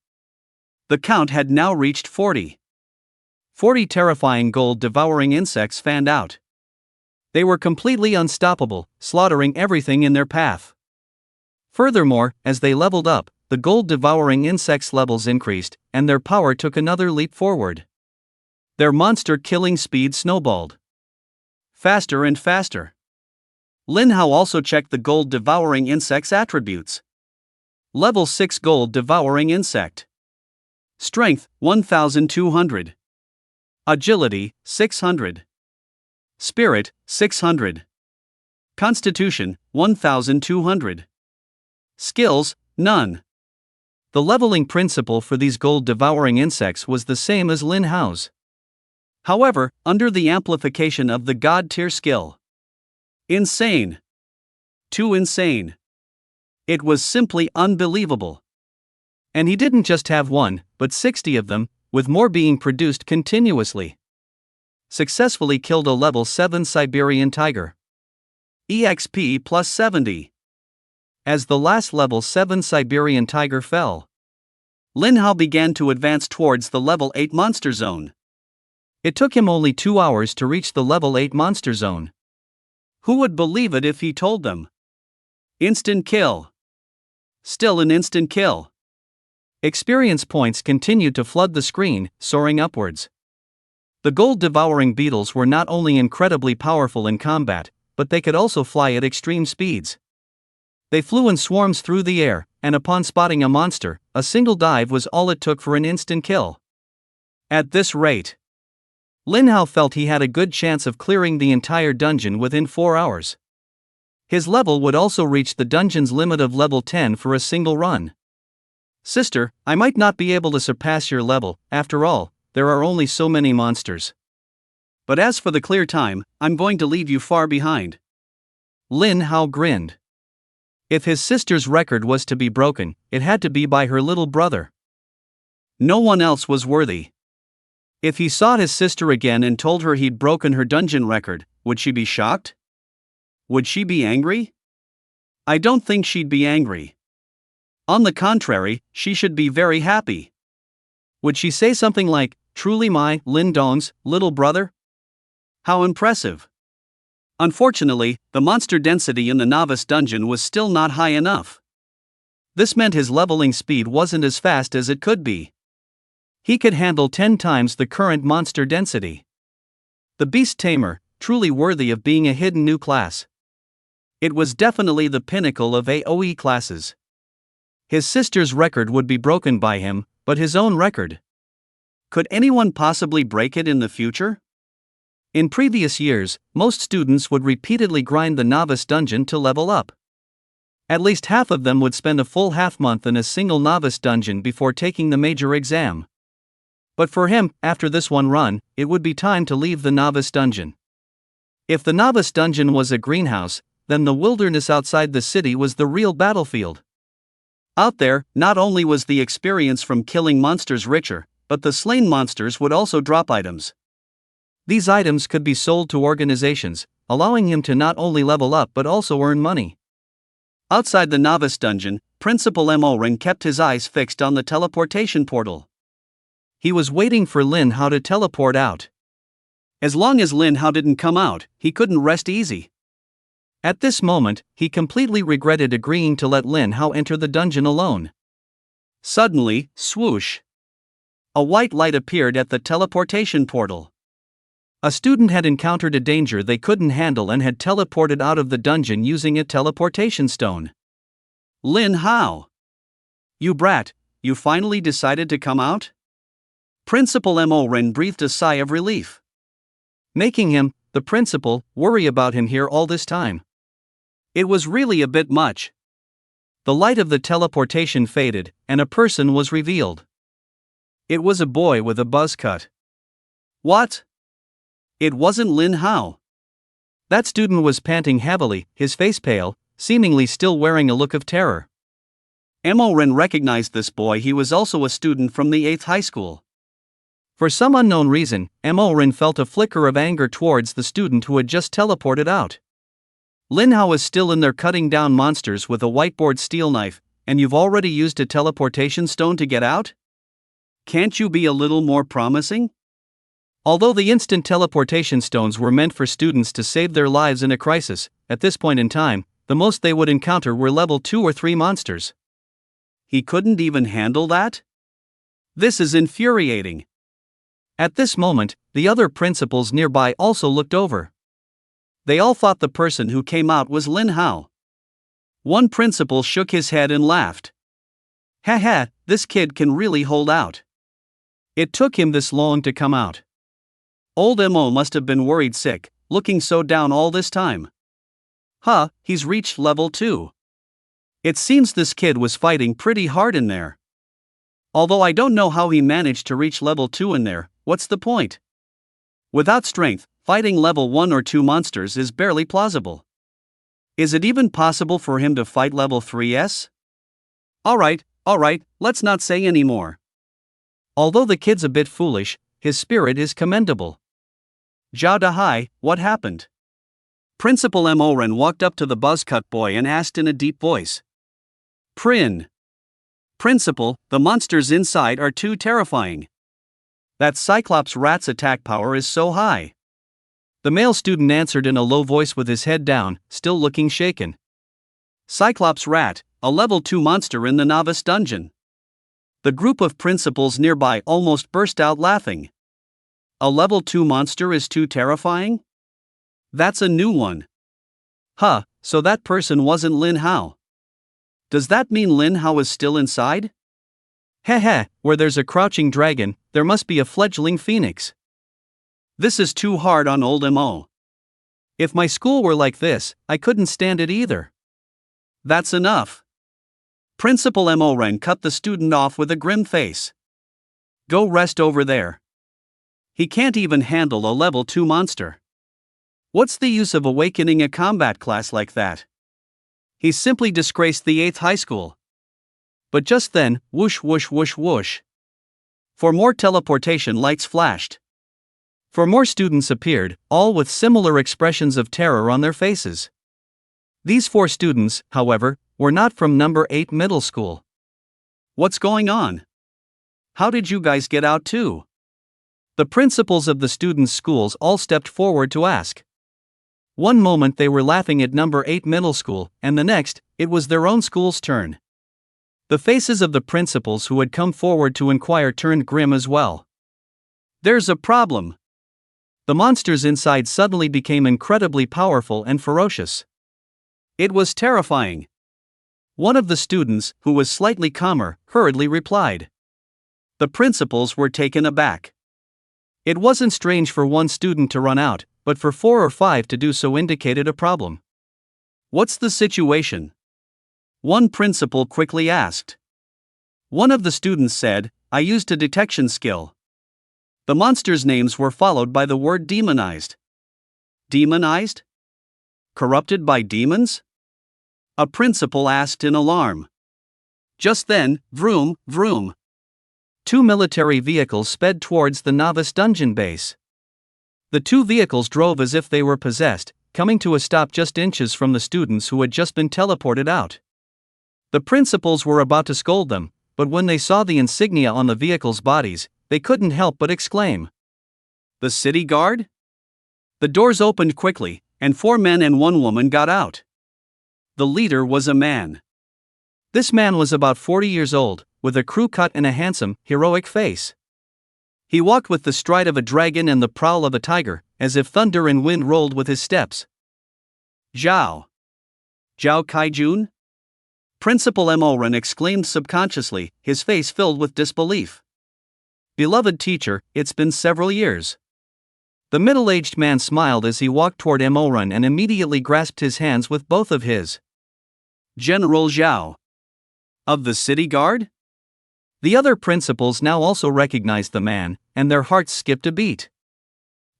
Speaker 2: The count had now reached 40. 40 terrifying gold devouring insects fanned out. They were completely unstoppable, slaughtering everything in their path. Furthermore, as they leveled up, the gold devouring insects' levels increased, and their power took another leap forward. Their monster killing speed snowballed. Faster and faster. Lin Hao also checked the gold devouring insects' attributes. Level 6 gold devouring insect. Strength, 1200. Agility, 600. Spirit, 600. Constitution, 1200. Skills, none. The leveling principle for these gold-devouring insects was the same as Lin Hao's. However, under the amplification of the God-tier skill. Insane. Too insane. It was simply unbelievable. And he didn't just have one, but 60 of them, with more being produced continuously. Successfully killed a level 7 Siberian tiger. EXP plus 70. As the last level 7 Siberian tiger fell, Lin Hao began to advance towards the level 8 monster zone. It took him only 2 hours to reach the level 8 monster zone. Who would believe it if he told them? Instant kill. Still an instant kill. Experience points continued to flood the screen, soaring upwards. The gold-devouring beetles were not only incredibly powerful in combat, but they could also fly at extreme speeds. They flew in swarms through the air, and upon spotting a monster, a single dive was all it took for an instant kill. At this rate, Lin Hao felt he had a good chance of clearing the entire dungeon within 4 hours. His level would also reach the dungeon's limit of level 10 for a single run. Sister, I might not be able to surpass your level, after all, there are only so many monsters. But as for the clear time, I'm going to leave you far behind. Lin Hao grinned. If his sister's record was to be broken, it had to be by her little brother. No one else was worthy. If he saw his sister again and told her he'd broken her dungeon record, would she be shocked? Would she be angry? I don't think she'd be angry. On the contrary, she should be very happy. Would she say something like, "Truly my, Lin Dong's, little brother? How impressive." Unfortunately, the monster density in the novice dungeon was still not high enough. This meant his leveling speed wasn't as fast as it could be. He could handle 10 times the current monster density. The Beast Tamer, truly worthy of being a hidden new class. It was definitely the pinnacle of AoE classes. His sister's record would be broken by him, but his own record. Could anyone possibly break it in the future? In previous years, most students would repeatedly grind the novice dungeon to level up. At least half of them would spend a full half-month in a single novice dungeon before taking the major exam. But for him, after this one run, it would be time to leave the novice dungeon. If the novice dungeon was a greenhouse, then the wilderness outside the city was the real battlefield. Out there, not only was the experience from killing monsters richer, but the slain monsters would also drop items. These items could be sold to organizations, allowing him to not only level up but also earn money. Outside the novice dungeon, Principal Mo kept his eyes fixed on the teleportation portal. He was waiting for Lin Hao to teleport out. As long as Lin Hao didn't come out, he couldn't rest easy. At this moment, he completely regretted agreeing to let Lin Hao enter the dungeon alone. Suddenly, swoosh! A white light appeared at the teleportation portal.
Speaker 1: A student had encountered a danger they couldn't handle and had teleported out of the dungeon using a teleportation stone.
Speaker 2: Lin Hao. You brat, you finally decided to come out? Principal Mo breathed a sigh of relief.
Speaker 1: Making him, the principal, worry about him here all this time.
Speaker 2: It was really a bit much.
Speaker 1: The light of the teleportation faded, and a person was revealed.
Speaker 2: It was a boy with a buzz cut. What? It wasn't Lin Hao.
Speaker 1: That student was panting heavily, his face pale, seemingly still wearing a look of terror.
Speaker 2: Mo recognized this boy. He was also a student from the 8th high school.
Speaker 1: For some unknown reason, Mo felt a flicker of anger towards the student who had just teleported out.
Speaker 2: Lin Hao is still in there cutting down monsters with a whiteboard steel knife, and you've already used a teleportation stone to get out? Can't you be a little more promising?
Speaker 1: Although the instant teleportation stones were meant for students to save their lives in a crisis, at this point in time, the most they would encounter were level 2 or 3 monsters.
Speaker 2: He couldn't even handle that? This is infuriating.
Speaker 1: At this moment, the other principals nearby also looked over.
Speaker 2: They all thought the person who came out was Lin Hao. One principal shook his head and laughed. Haha, this kid can really hold out. It took him this long to come out. Old Mo must have been worried sick, looking so down all this time. Huh, he's reached level 2. It seems this kid was fighting pretty hard in there. Although I don't know how he managed to reach level 2 in there, what's the point? Without strength, fighting level 1 or 2 monsters is barely plausible. Is it even possible for him to fight level 3s? Alright, let's not say any more.
Speaker 1: Although the kid's a bit foolish, his spirit is commendable.
Speaker 2: Zhao Dahai, what happened? Principal Mo walked up to the buzzcut boy and asked in a deep voice. Principal, the monsters inside are too terrifying. That Cyclops rat's attack power is so high.
Speaker 1: The male student answered in a low voice with his head down, still looking shaken.
Speaker 2: Cyclops rat, a level 2 monster in the novice dungeon. The group of principals nearby almost burst out laughing. A level 2 monster is too terrifying? That's a new one. Huh, so that person wasn't Lin Hao. Does that mean Lin Hao is still inside?
Speaker 1: Heh, where there's a crouching dragon, there must be a fledgling phoenix.
Speaker 2: This is too hard on old Mo.
Speaker 1: If my school were like this, I couldn't stand it either.
Speaker 2: That's enough. Principal Mo cut the student off with a grim face. Go rest over there. He can't even handle a level 2 monster. What's the use of awakening a combat class like that? He's simply disgraced the 8th high school. But just then, whoosh whoosh whoosh whoosh. 4 more teleportation lights flashed.
Speaker 1: 4 more students appeared, all with similar expressions of terror on their faces. These 4 students, however, were not from number 8 middle school.
Speaker 2: What's going on? How did you guys get out too?
Speaker 1: The principals of the students' schools all stepped forward to ask. One moment they were laughing at number 8 middle school, and the next, it was their own school's turn. The faces of the principals who had come forward to inquire turned grim as well.
Speaker 2: There's a problem.
Speaker 1: The monsters inside suddenly became incredibly powerful and ferocious.
Speaker 2: It was terrifying. One of the students, who was slightly calmer, hurriedly replied. The principals were taken aback.
Speaker 1: It wasn't strange for one student to run out, but for 4 or 5 to do so indicated a problem.
Speaker 2: What's the situation? One principal quickly asked. One of the students said, I used a detection skill. The monsters' names were followed by the word demonized. Demonized? Corrupted by demons? A principal asked in alarm. Just then, vroom, vroom.
Speaker 1: 2 military vehicles sped towards the novice dungeon base. The 2 vehicles drove as if they were possessed, coming to a stop just inches from the students who had just been teleported out. The principals were about to scold them, but when they saw the insignia on the vehicles' bodies, they couldn't help but exclaim.
Speaker 2: The city guard? The doors opened quickly, and 4 men and 1 woman got out. The leader was a man.
Speaker 1: This man was about 40 years old, with a crew cut and a handsome, heroic face.
Speaker 2: He walked with the stride of a dragon and the prowl of a tiger,
Speaker 1: as if thunder and wind rolled with his steps.
Speaker 2: Zhao. Zhao Kaijun? Principal Emoran exclaimed subconsciously, his face filled with disbelief.
Speaker 1: Beloved teacher, it's been several years. The middle-aged man smiled as he walked toward Emoran and immediately grasped his hands with both of his.
Speaker 2: General Zhao. Of the city guard?
Speaker 1: The other principals now also recognized the man, and their hearts skipped a beat.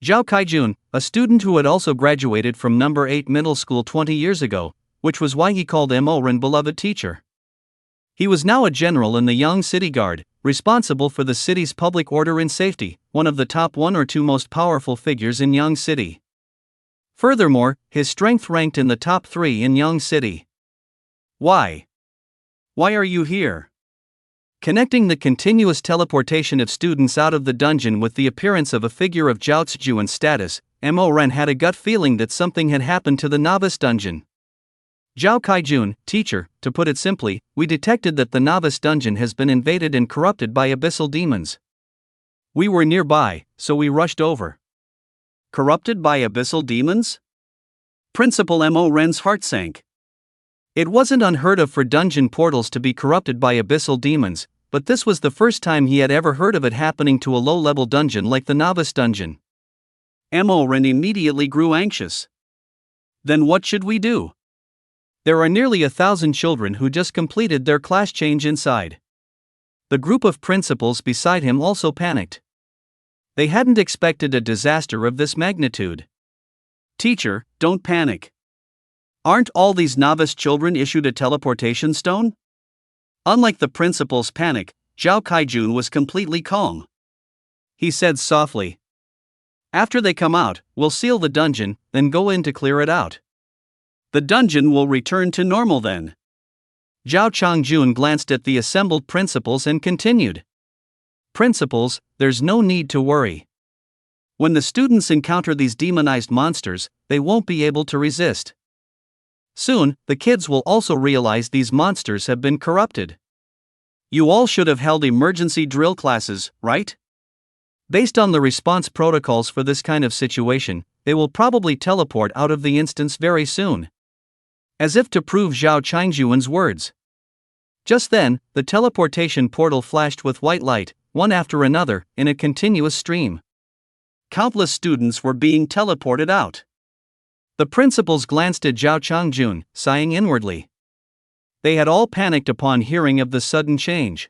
Speaker 1: Zhao Kaijun, a student who had also graduated from number 8 middle school 20 years ago, which was why he called Emoran beloved teacher. He was now a general in the Yang City Guard, responsible for the city's public order and safety, one of the top 1 or 2 most powerful figures in Yang City. Furthermore, his strength ranked in the top 3 in Yang City.
Speaker 2: Why? Why are you here?
Speaker 1: Connecting the continuous teleportation of students out of the dungeon with the appearance of a figure of Zhao Zijuan's status, Emoran had a gut feeling that something had happened to the novice dungeon. Zhao Kaijun, teacher, to put it simply, we detected that the novice dungeon has been invaded and corrupted by abyssal demons. We were nearby, so we rushed over.
Speaker 2: Corrupted by abyssal demons? Principal Emoran's heart sank.
Speaker 1: It wasn't unheard of for dungeon portals to be corrupted by abyssal demons, but this was the first time he had ever heard of it happening to a low-level dungeon like the novice dungeon.
Speaker 2: Emoran immediately grew anxious. Then what should we do?
Speaker 1: There are nearly 1,000 children who just completed their class change inside. The group of principals beside him also panicked. They hadn't expected a disaster of this magnitude.
Speaker 2: Teacher, don't panic. Aren't all these novice children issued a teleportation stone? Unlike the principal's panic, Zhao Kaijun was completely calm.
Speaker 1: He said softly, "After they come out, we'll seal the dungeon, then go in to clear it out.
Speaker 2: The dungeon will return to normal then."
Speaker 1: Zhao Changjun glanced at the assembled principals and continued. "Principals, there's no need to worry. When the students encounter these demonized monsters, they won't be able to resist. Soon, the kids will also realize these monsters have been corrupted.
Speaker 2: You all should have held emergency drill classes, right?
Speaker 1: Based on the response protocols for this kind of situation, they will probably teleport out of the instance very soon." As if to prove Zhao Changjuan's words. Just then, the teleportation portal flashed with white light, one after another, in a continuous stream.
Speaker 2: Countless students were being teleported out.
Speaker 1: The principals glanced at Zhao Changjun, sighing inwardly. They had all panicked upon hearing of the sudden change.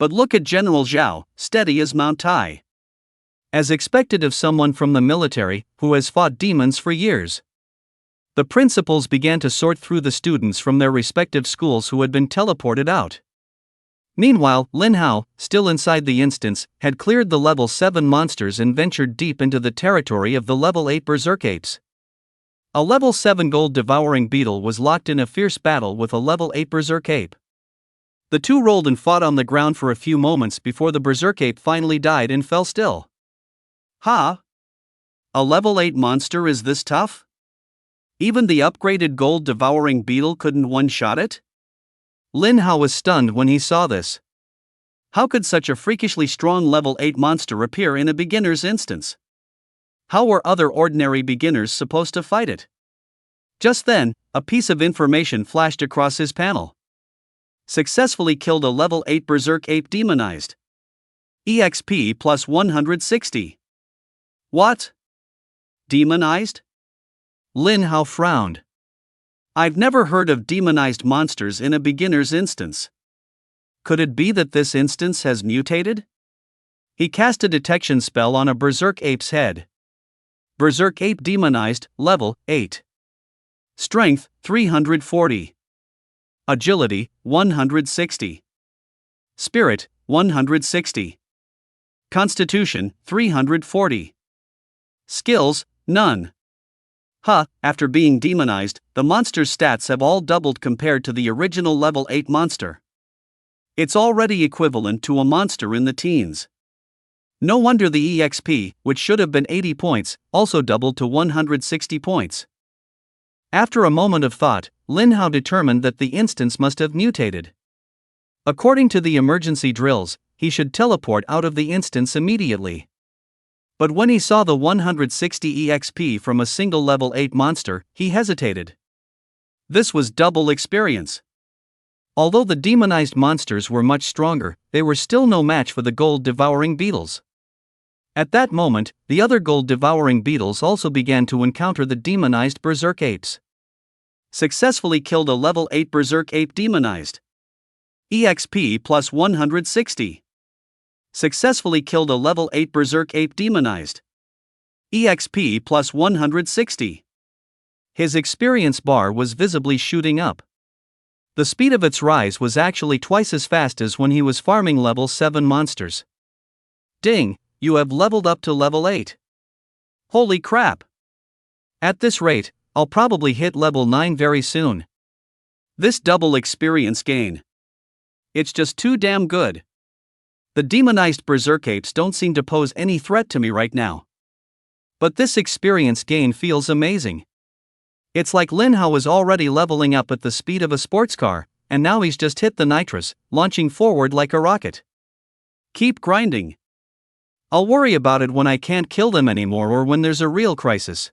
Speaker 2: But look at General Zhao, steady as Mount Tai.
Speaker 1: As expected of someone from the military, who has fought demons for years. The principals began to sort through the students from their respective schools who had been teleported out. Meanwhile, Lin Hao, still inside the instance, had cleared the level 7 monsters and ventured deep into the territory of the level 8 berserk apes. A level 7 gold-devouring beetle was locked in a fierce battle with a level 8 berserk ape. The two rolled and fought on the ground for a few moments before the berserk ape finally died and fell still.
Speaker 2: Ha! A level 8 monster is this tough? Even the upgraded gold-devouring beetle couldn't one-shot it?
Speaker 1: Lin Hao was stunned when he saw this.
Speaker 2: How could such a freakishly strong level 8 monster appear in a beginner's instance? How were other ordinary beginners supposed to fight it? Just then, a piece of information flashed across his panel. Successfully killed a level 8 berserk ape demonized. EXP plus 160. What? Demonized?
Speaker 1: Lin Hao frowned.
Speaker 2: I've never heard of demonized monsters in a beginner's instance. Could it be that this instance has mutated?
Speaker 1: He cast a detection spell on a berserk ape's head. Berserk ape demonized, level 8.
Speaker 2: Strength, 340.
Speaker 1: Agility,
Speaker 2: 160.
Speaker 1: Spirit,
Speaker 2: 160. Constitution, 340. Skills, none. After being demonized, the monster's stats have all doubled compared to the original level 8 monster. It's already equivalent to a monster in the teens. No wonder the EXP, which should have been 80 points, also doubled to 160 points.
Speaker 1: After a moment of thought, Lin Hao determined that the instance must have mutated. According to the emergency drills, he should teleport out of the instance immediately.
Speaker 2: But when he saw the 160 EXP from a single level 8 monster, he hesitated. This was double experience. Although the demonized monsters were much stronger, they were still no match for the gold-devouring beetles. At that moment, the other gold-devouring beetles also began to encounter the demonized berserk apes. Successfully killed a level 8 berserk ape demonized. EXP plus 160. Successfully killed a level 8 berserk ape demonized. EXP plus 160. His experience bar was visibly shooting up. The speed of its rise was actually twice as fast as when he was farming level 7 monsters. Ding, you have leveled up to level 8. Holy crap! At this rate, I'll probably hit level 9 very soon. This double experience gain. It's just too damn good. The demonized berserk apes don't seem to pose any threat to me right now. But this experience gain feels amazing. It's like Lin Hao was already leveling up at the speed of a sports car, and now he's just hit the nitrous, launching forward like a rocket. Keep grinding. I'll worry about it when I can't kill them anymore or when there's a real crisis.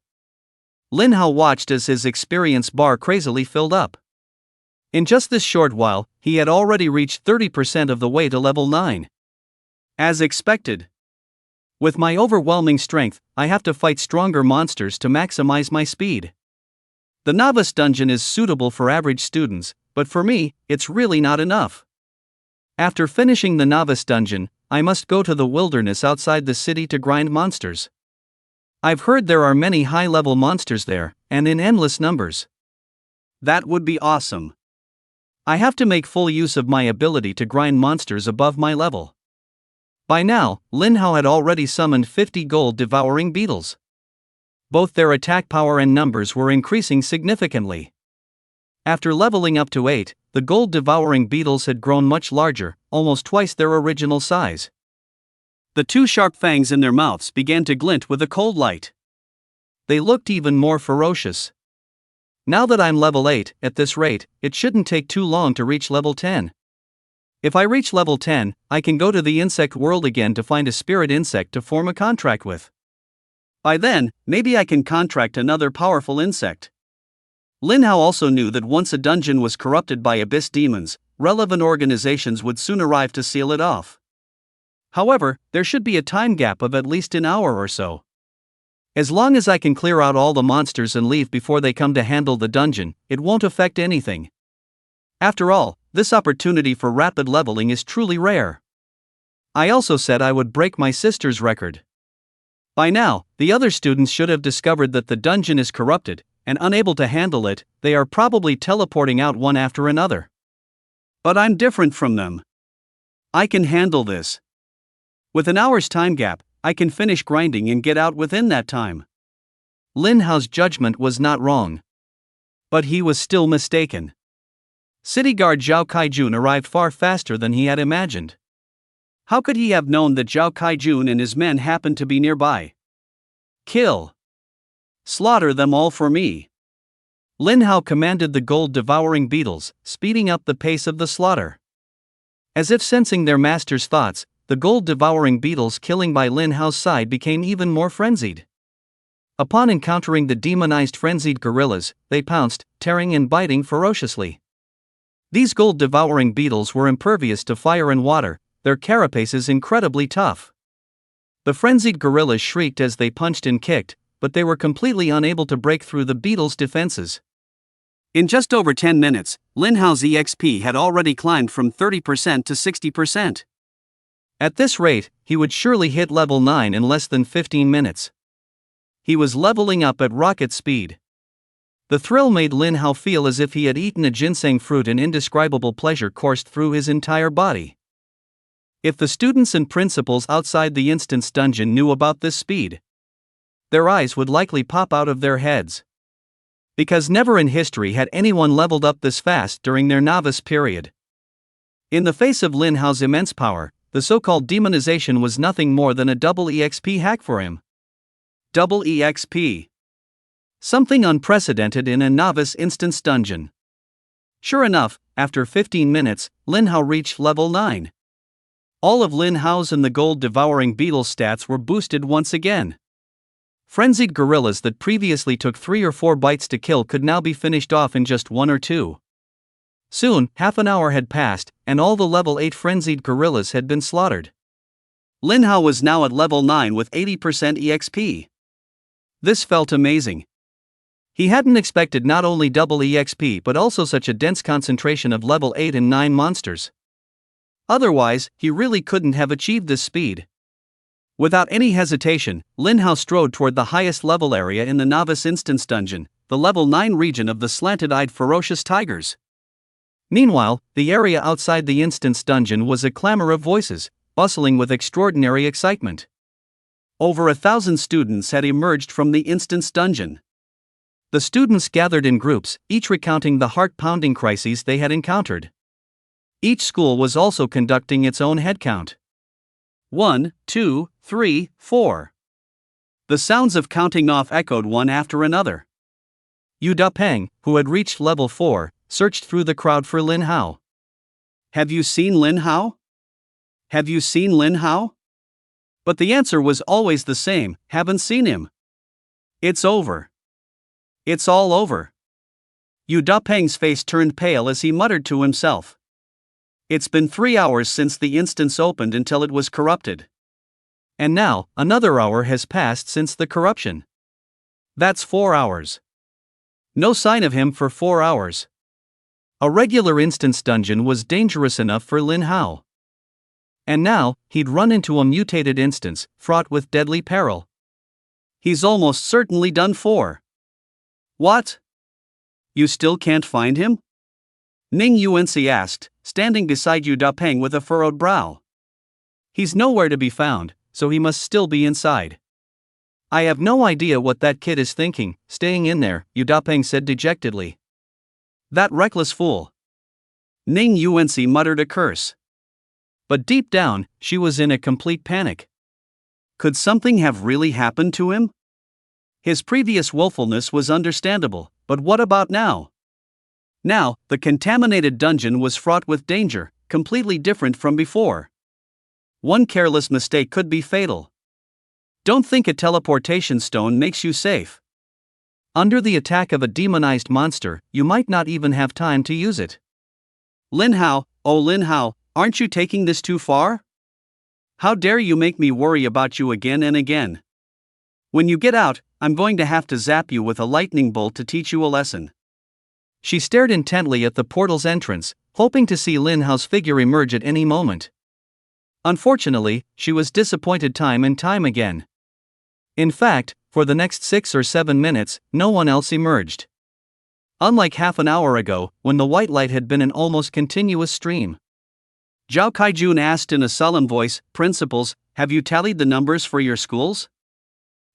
Speaker 2: Lin Hao watched as his experience bar crazily filled up. In just this short while, he had already reached 30% of the way to level 9. As expected. With my overwhelming strength, I have to fight stronger monsters to maximize my speed. The novice dungeon is suitable for average students, but for me, it's really not enough. After finishing the novice dungeon, I must go to the wilderness outside the city to grind monsters. I've heard there are many high-level monsters there, and in endless numbers. That would be awesome. I have to make full use of my ability to grind monsters above my level. By now, Lin Hao had already summoned 50 gold-devouring beetles. Both their attack power and numbers were increasing significantly. After leveling up to 8, the gold-devouring beetles had grown much larger, almost twice their original size. The two sharp fangs in their mouths began to glint with a cold light. They looked even more ferocious. Now that I'm level 8, at this rate, it shouldn't take too long to reach level 10. If I reach level 10, I can go to the insect world again to find a spirit insect to form a contract with. By then, maybe I can contract another powerful insect. Lin Hao also knew that once a dungeon was corrupted by abyss demons, relevant organizations would soon arrive to seal it off. However, there should be a time gap of at least an hour or so. As long as I can clear out all the monsters and leave before they come to handle the dungeon, it won't affect anything. After all, this opportunity for rapid leveling is truly rare. I also said I would break my sister's record. By now, the other students should have discovered that the dungeon is corrupted, and unable to handle it, they are probably teleporting out one after another. But I'm different from them. I can handle this. With an hour's time gap, I can finish grinding and get out within that time. Lin Hao's judgment was not wrong. But he was still mistaken. City guard Zhao Kaijun arrived far faster than he had imagined. How could he have known that Zhao Kaijun and his men happened to be nearby? Kill. Slaughter them all for me. Lin Hao commanded the gold-devouring beetles, speeding up the pace of the slaughter. As if sensing their master's thoughts, the gold-devouring beetles killing by Lin Hao's side became even more frenzied. Upon encountering the demonized frenzied gorillas, they pounced, tearing and biting ferociously. These gold-devouring beetles were impervious to fire and water, their carapaces incredibly tough. The frenzied gorillas shrieked as they punched and kicked, but they were completely unable to break through the beetles' defenses. In just over 10 minutes, Lin Hao's EXP had already climbed from 30% to 60%. At this rate, he would surely hit level 9 in less than 15 minutes. He was leveling up at rocket speed. The thrill made Lin Hao feel as if he had eaten a ginseng fruit, and indescribable pleasure coursed through his entire body. If the students and principals outside the instance dungeon knew about this speed, their eyes would likely pop out of their heads. Because never in history had anyone leveled up this fast during their novice period. In the face of Lin Hao's immense power, the so-called demonization was nothing more than a double EXP hack for him. Double EXP. Something unprecedented in a novice instance dungeon. Sure enough, after 15 minutes, Lin Hao reached level 9. All of Lin Hao's and the gold-devouring beetle stats were boosted once again. Frenzied gorillas that previously took 3 or 4 bites to kill could now be finished off in just 1 or 2. Soon, half an hour had passed, and all the level 8 frenzied gorillas had been slaughtered. Lin Hao was now at level 9 with 80% EXP. This felt amazing. He hadn't expected not only double EXP but also such a dense concentration of level 8 and 9 monsters. Otherwise, he really couldn't have achieved this speed. Without any hesitation, Lin Hao strode toward the highest level area in the Novice Instance Dungeon, the level 9 region of the slanted-eyed ferocious tigers. Meanwhile, the area outside the Instance Dungeon was a clamor of voices, bustling with extraordinary excitement. Over 1,000 students had emerged from the Instance Dungeon. The students gathered in groups, each recounting the heart-pounding crises they had encountered. Each school was also conducting its own headcount. 1, 2, 3, 4. The sounds of counting off echoed one after another. Yu Dapeng, who had reached level 4, searched through the crowd for Lin Hao. "Have you seen Lin Hao? Have you seen Lin Hao?" But the answer was always the same: "Haven't seen him." "It's over. It's all over." Yu Dapeng's face turned pale as he muttered to himself. It's been 3 hours since the instance opened until it was corrupted. And now, another hour has passed since the corruption. That's 4 hours. No sign of him for 4 hours. A regular instance dungeon was dangerous enough for Lin Hao. And now, he'd run into a mutated instance, fraught with deadly peril. He's almost certainly done for. What? You still can't find him? Ning Yuanci asked, standing beside Yu Dapeng with a furrowed brow. He's nowhere to be found, so he must still be inside. I have no idea what that kid is thinking, staying in there, Yu Dapeng said dejectedly. That reckless fool. Ning Yuanci muttered a curse. But deep down, she was in a complete panic. Could something have really happened to him? His previous willfulness was understandable, but what about now? Now, the contaminated dungeon was fraught with danger, completely different from before. One careless mistake could be fatal. Don't think a teleportation stone makes you safe. Under the attack of a demonized monster, you might not even have time to use it. Lin Hao, oh Lin Hao, aren't you taking this too far? How dare you make me worry about you again and again? When you get out, I'm going to have to zap you with a lightning bolt to teach you a lesson. She stared intently at the portal's entrance, hoping to see Lin Hao's figure emerge at any moment. Unfortunately, she was disappointed time and time again. In fact, for the next 6 or 7 minutes, no one else emerged. Unlike half an hour ago, when the white light had been an almost continuous stream. Zhao Kaijun asked in a solemn voice, "Principals, have you tallied the numbers for your schools?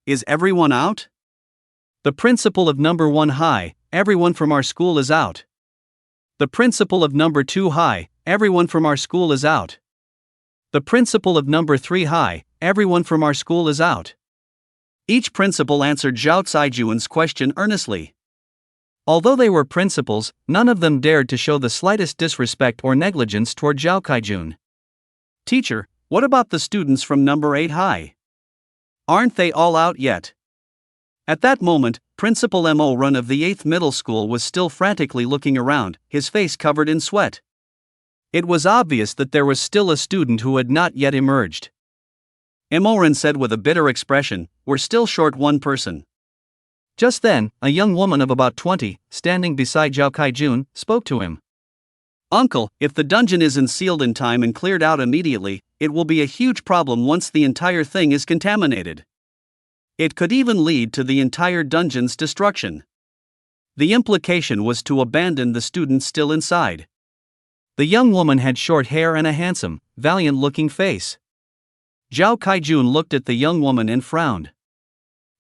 Speaker 2: Is everyone out?" The principal of number 1 high, everyone from our school is out. The principal of number 2 high, everyone from our school is out. The principal of number 3 high, everyone from our school is out. Each principal answered Zhao Caijun's question earnestly. Although they were principals, none of them dared to show the slightest disrespect or negligence toward Zhao Kaijun. "Teacher, what about the students from number 8 high? Aren't they all out yet?" At that moment, Principal Mo Run of the 8th Middle School was still frantically looking around, his face covered in sweat. It was obvious that there was still a student who had not yet emerged. Emoran said with a bitter expression, "We're still short one person." Just then, a young woman of about 20, standing beside Zhao Kaijun, spoke to him. "Uncle, if the dungeon isn't sealed in time and cleared out immediately, it will be a huge problem once the entire thing is contaminated. It could even lead to the entire dungeon's destruction." The implication was to abandon the students still inside. The young woman had short hair and a handsome, valiant-looking face. Zhao Kaijun looked at the young woman and frowned.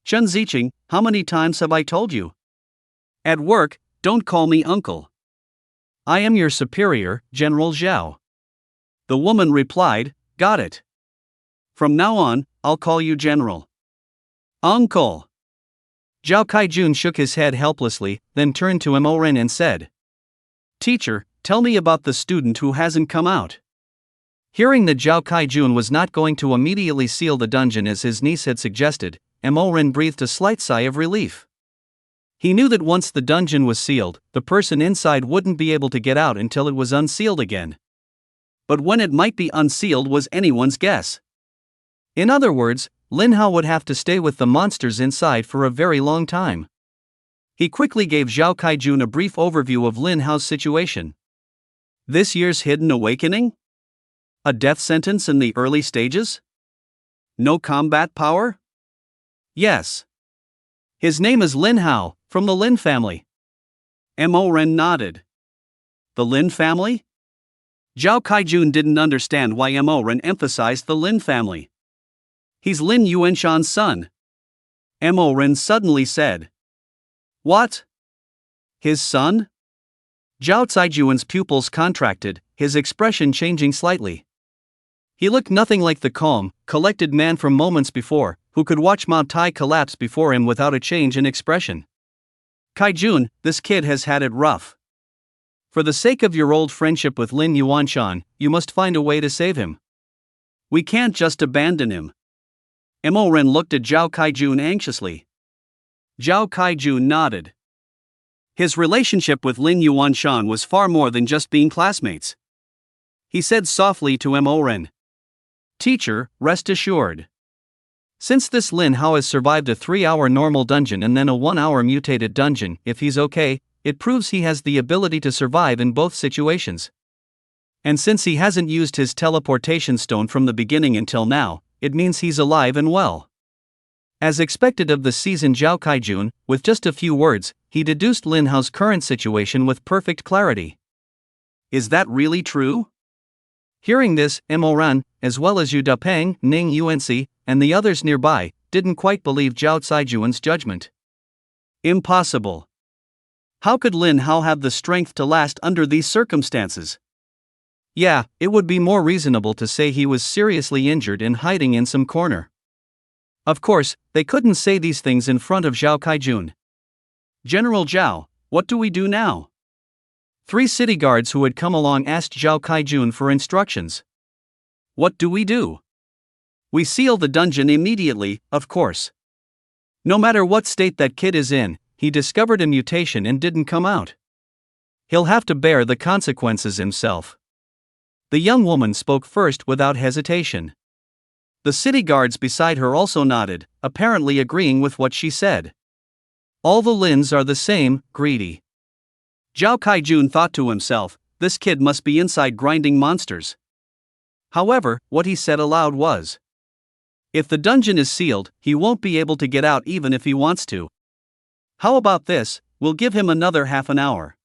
Speaker 2: "Chen Ziqing, how many times have I told you? At work, don't call me uncle. I am your superior, General Zhao." The woman replied, "Got it. From now on, I'll call you General." "Uncle." Zhao Kaijun shook his head helplessly, then turned to Emoren and said, "Teacher, tell me about the student who hasn't come out. Hearing that Zhao Kaijun was not going to immediately seal the dungeon as his niece had suggested, Emorin breathed a slight sigh of relief. He knew that once the dungeon was sealed, the person inside wouldn't be able to get out until it was unsealed again. But when it might be unsealed was anyone's guess. In other words, Lin Hao would have to stay with the monsters inside for a very long time. He quickly gave Zhao Kaijun a brief overview of Lin Hao's situation. This year's hidden awakening? A death sentence in the early stages? No combat power? Yes. His name is Lin Hao, from the Lin family. Mo Ren nodded. The Lin family? Zhao Kaijun didn't understand why Mo Ren emphasized the Lin family. He's Lin Yuanshan's son. Mo Ren suddenly said. What? His son? Zhao Caijuan's pupils contracted, his expression changing slightly. He looked nothing like the calm, collected man from moments before, who could watch Mao Tai collapse before him without a change in expression. Kaijun, this kid has had it rough. For the sake of your old friendship with Lin Yuanshan, you must find a way to save him. We can't just abandon him. Mo Ren looked at Zhao Kaijun anxiously. Zhao Kaijun nodded. His relationship with Lin Yuanshan was far more than just being classmates. He said softly to Mo Ren. Teacher, rest assured. Since this Lin Hao has survived a 3-hour normal dungeon and then a 1-hour mutated dungeon, if he's okay, it proves he has the ability to survive in both situations. And since he hasn't used his teleportation stone from the beginning until now, it means he's alive and well. As expected of the seasoned Zhao Kaijun, with just a few words, he deduced Lin Hao's current situation with perfect clarity. Is that really true? Hearing this, Mo Ran, as well as Yu Dapeng, Ning Yuanxi, and the others nearby, didn't quite believe Zhao Caijuan's judgment. Impossible. How could Lin Hao have the strength to last under these circumstances? Yeah, it would be more reasonable to say he was seriously injured and hiding in some corner. Of course, they couldn't say these things in front of Zhao Kaijun. General Zhao, what do we do now? 3 city guards who had come along asked Zhao Kaijun for instructions. What do we do? We seal the dungeon immediately, of course. No matter what state that kid is in, he discovered a mutation and didn't come out. He'll have to bear the consequences himself. The young woman spoke first without hesitation. The city guards beside her also nodded, apparently agreeing with what she said. All the Lins are the same, greedy. Zhao Kaijun thought to himself, this kid must be inside grinding monsters. However, what he said aloud was, if the dungeon is sealed, he won't be able to get out even if he wants to. How about this, we'll give him another half an hour.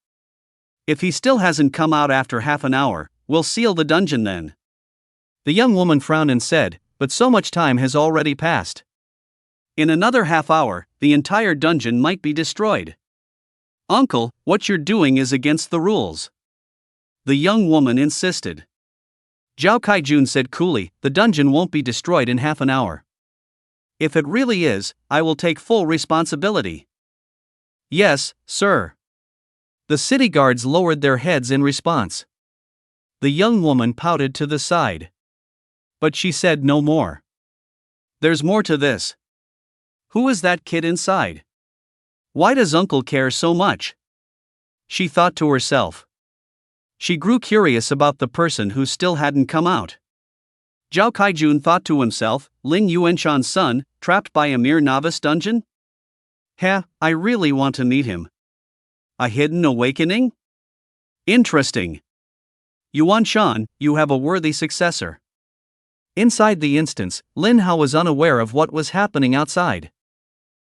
Speaker 2: If he still hasn't come out after half an hour, we'll seal the dungeon then. The young woman frowned and said, but so much time has already passed. In another half hour, the entire dungeon might be destroyed. Uncle, what you're doing is against the rules. The young woman insisted. Zhao Kaijun said coolly, the dungeon won't be destroyed in half an hour. If it really is, I will take full responsibility. Yes, sir. The city guards lowered their heads in response. The young woman pouted to the side. But she said no more. There's more to this. Who is that kid inside? Why does Uncle care so much? She thought to herself. She grew curious about the person who still hadn't come out. Zhao Kaijun thought to himself, Lin Yuanshan's son, trapped by a mere novice dungeon? I really want to meet him. A hidden awakening? Interesting. Yuanshan, you have a worthy successor. Inside the instance, Lin Hao was unaware of what was happening outside.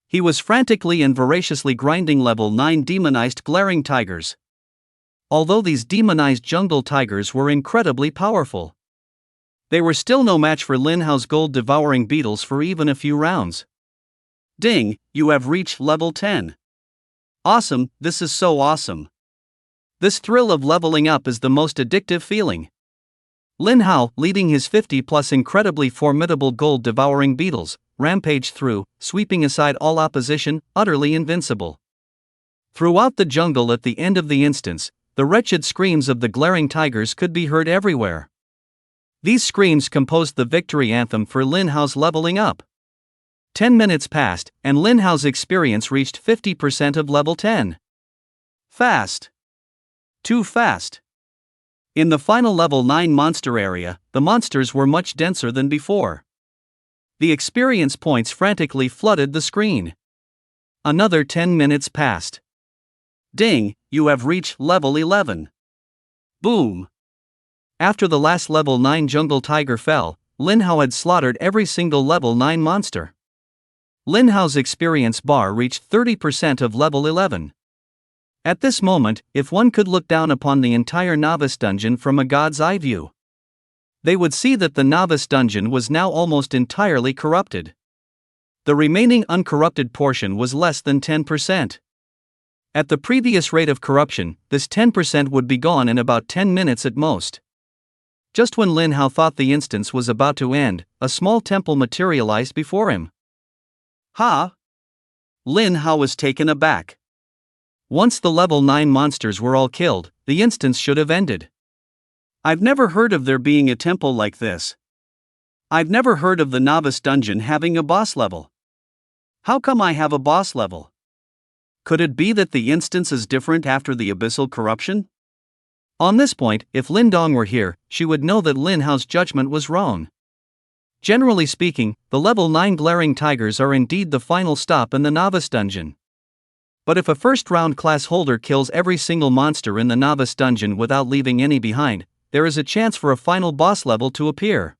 Speaker 2: He was frantically and voraciously grinding level 9 demonized glaring tigers. Although these demonized jungle tigers were incredibly powerful, they were still no match for Lin Hao's gold-devouring beetles for even a few rounds. Ding, you have reached level 10. Awesome, this is so awesome. This thrill of leveling up is the most addictive feeling. Lin Hao, leading his 50-plus incredibly formidable gold-devouring beetles, rampaged through, sweeping aside all opposition, utterly invincible. Throughout the jungle at the end of the instance, the wretched screams of the glaring tigers could be heard everywhere. These screams composed the victory anthem for Lin Hao's leveling up. 10 minutes passed, and Lin Hao's experience reached 50% of level 10. Fast. Too fast. In the final level 9 monster area, the monsters were much denser than before. The experience points frantically flooded the screen. Another 10 minutes passed. Ding, you have reached level 11. Boom. After the last level 9 jungle tiger fell, Lin Hao had slaughtered every single level 9 monster. Lin Hao's experience bar reached 30% of level 11. At this moment, if one could look down upon the entire novice dungeon from a god's eye view, they would see that the novice dungeon was now almost entirely corrupted. The remaining uncorrupted portion was less than 10%. At the previous rate of corruption, this 10% would be gone in about 10 minutes at most. Just when Lin Hao thought the instance was about to end, a small temple materialized before him. Ha! Lin Hao was taken aback. Once the level 9 monsters were all killed, the instance should have ended. I've never heard of there being a temple like this. I've never heard of the novice dungeon having a boss level. How come I have a boss level? Could it be that the instance is different after the abyssal corruption? On this point, if Lin Dong were here, she would know that Lin Hao's judgment was wrong. Generally speaking, the level 9 glaring tigers are indeed the final stop in the novice dungeon. But if a first round class holder kills every single monster in the novice dungeon without leaving any behind, there is a chance for a final boss level to appear.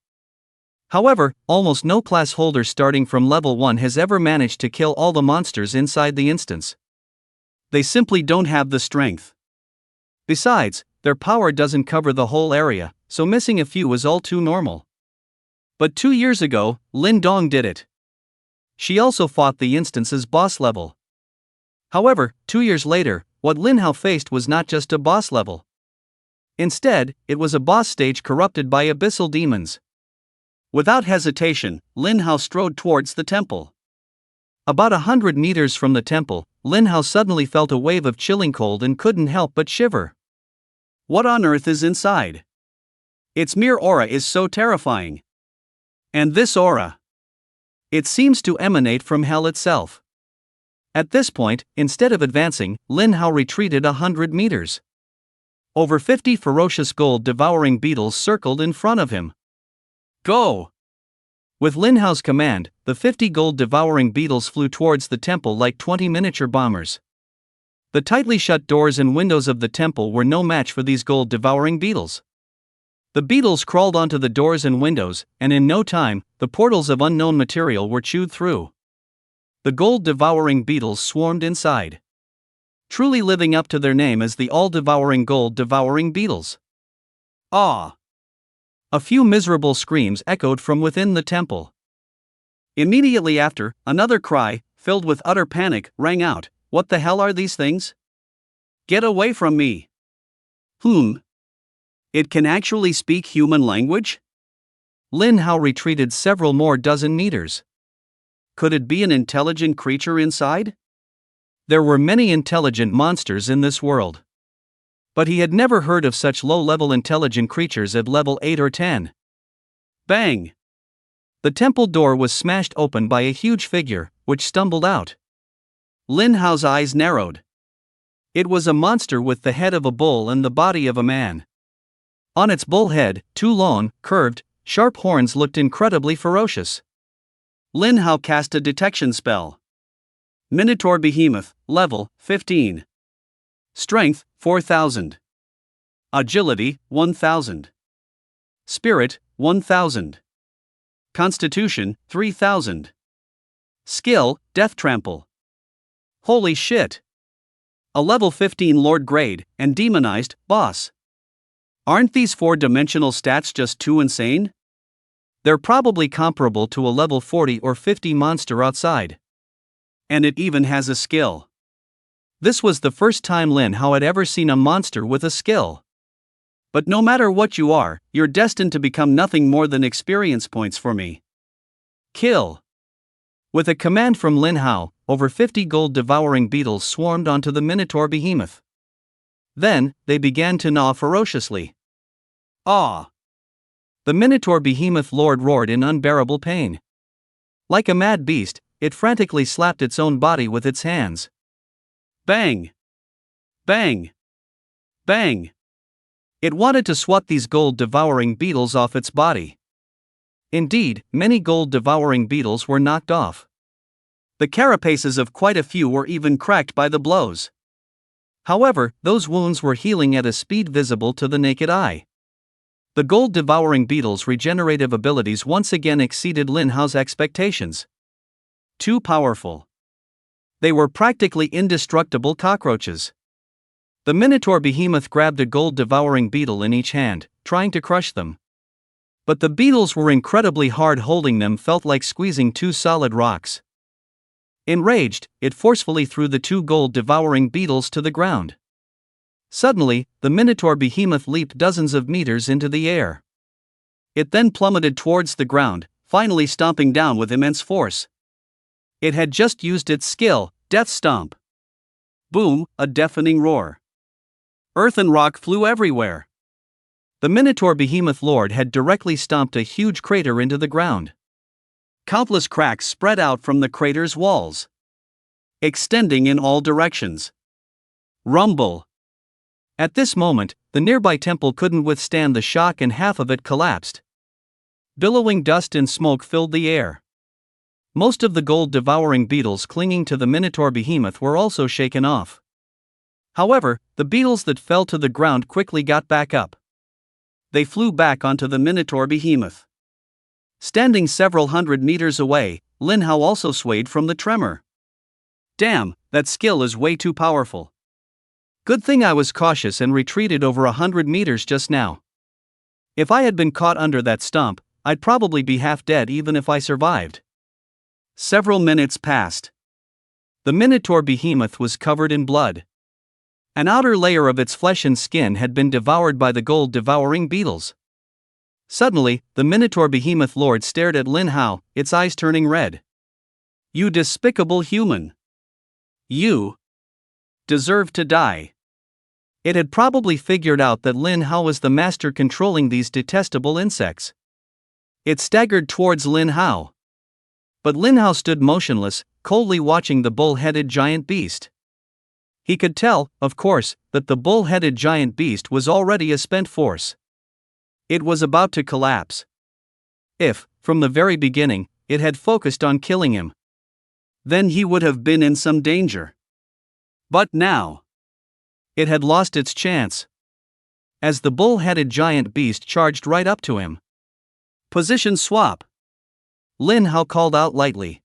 Speaker 2: However, almost no class holder starting from level 1 has ever managed to kill all the monsters inside the instance. They simply don't have the strength. Besides, their power doesn't cover the whole area, so missing a few is all too normal. But 2 years ago, Lin Dong did it. She also fought the instance's boss level. However, 2 years later, what Lin Hao faced was not just a boss level. Instead, it was a boss stage corrupted by abyssal demons. Without hesitation, Lin Hao strode towards the temple. About 100 meters from the temple, Lin Hao suddenly felt a wave of chilling cold and couldn't help but shiver. What on earth is inside? Its mere aura is so terrifying. And this aura, it seems to emanate from hell itself. At this point, instead of advancing, Lin Hao retreated 100 meters. Over 50 ferocious gold-devouring beetles circled in front of him. Go! With Lin Hao's command, the 50 gold-devouring beetles flew towards the temple like 20 miniature bombers. The tightly shut doors and windows of the temple were no match for these gold-devouring beetles. The beetles crawled onto the doors and windows, and in no time, the portals of unknown material were chewed through. The gold-devouring beetles swarmed inside, truly living up to their name as the all-devouring gold-devouring beetles. Ah! A few miserable screams echoed from within the temple. Immediately after, another cry, filled with utter panic, rang out. What the hell are these things? Get away from me! It can actually speak human language? Lin Hao retreated several more dozen meters. Could it be an intelligent creature inside? There were many intelligent monsters in this world. But he had never heard of such low-level intelligent creatures at level 8 or 10. Bang! The temple door was smashed open by a huge figure, which stumbled out. Lin Hao's eyes narrowed. It was a monster with the head of a bull and the body of a man. On its bull head, 2 long, curved, sharp horns looked incredibly ferocious. Lin Hao cast a detection spell. Minotaur Behemoth, level 15. Strength, 4000. Agility, 1000. Spirit, 1000. Constitution, 3000. Skill, Death Trample. Holy shit! A level 15 Lord Grade, and demonized, boss. Aren't these 4-dimensional stats just too insane? They're probably comparable to a level 40 or 50 monster outside. And it even has a skill. This was the first time Lin Hao had ever seen a monster with a skill. But no matter what you are, you're destined to become nothing more than experience points for me. Kill! With a command from Lin Hao, over 50 gold-devouring beetles swarmed onto the Minotaur Behemoth. Then, they began to gnaw ferociously. Ah! The Minotaur behemoth lord roared in unbearable pain. Like a mad beast, it frantically slapped its own body with its hands. Bang! Bang! Bang! It wanted to swat these gold-devouring beetles off its body. Indeed, many gold-devouring beetles were knocked off. The carapaces of quite a few were even cracked by the blows. However, those wounds were healing at a speed visible to the naked eye. The gold-devouring beetles' regenerative abilities once again exceeded Lin Hao's expectations. Too powerful. They were practically indestructible cockroaches. The Minotaur behemoth grabbed a gold-devouring beetle in each hand, trying to crush them. But the beetles were incredibly hard. Holding them felt like squeezing two solid rocks. Enraged, it forcefully threw the two gold-devouring beetles to the ground. Suddenly, the Minotaur behemoth leaped dozens of meters into the air. It then plummeted towards the ground, finally stomping down with immense force. It had just used its skill, Death Stomp. Boom, a deafening roar. Earth and rock flew everywhere. The Minotaur behemoth lord had directly stomped a huge crater into the ground. Countless cracks spread out from the crater's walls, extending in all directions. Rumble. At this moment, the nearby temple couldn't withstand the shock and half of it collapsed. Billowing dust and smoke filled the air. Most of the gold-devouring beetles clinging to the Minotaur behemoth were also shaken off. However, the beetles that fell to the ground quickly got back up. They flew back onto the Minotaur behemoth. Standing several hundred meters away, Lin Hao also swayed from the tremor. Damn, that skill is way too powerful. Good thing I was cautious and retreated over 100 meters just now. If I had been caught under that stump, I'd probably be half dead even if I survived. Several minutes passed. The Minotaur behemoth was covered in blood. An outer layer of its flesh and skin had been devoured by the gold-devouring beetles. Suddenly, the Minotaur behemoth lord stared at Lin Hao, its eyes turning red. You despicable human! You deserve to die. It had probably figured out that Lin Hao was the master controlling these detestable insects. It staggered towards Lin Hao. But Lin Hao stood motionless, coldly watching the bull-headed giant beast. He could tell, of course, that the bull-headed giant beast was already a spent force. It was about to collapse. If, from the very beginning, it had focused on killing him, then he would have been in some danger. But now, it had lost its chance. As the bull-headed giant beast charged right up to him. Position swap. Lin Hao called out lightly.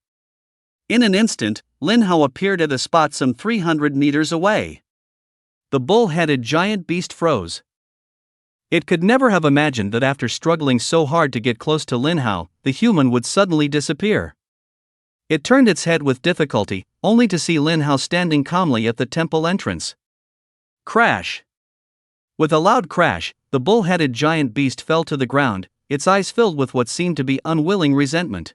Speaker 2: In an instant, Lin Hao appeared at a spot some 300 meters away. The bull-headed giant beast froze. It could never have imagined that after struggling so hard to get close to Lin Hao, the human would suddenly disappear. It turned its head with difficulty, only to see Lin Hao standing calmly at the temple entrance. Crash! With a loud crash, the bull-headed giant beast fell to the ground, its eyes filled with what seemed to be unwilling resentment.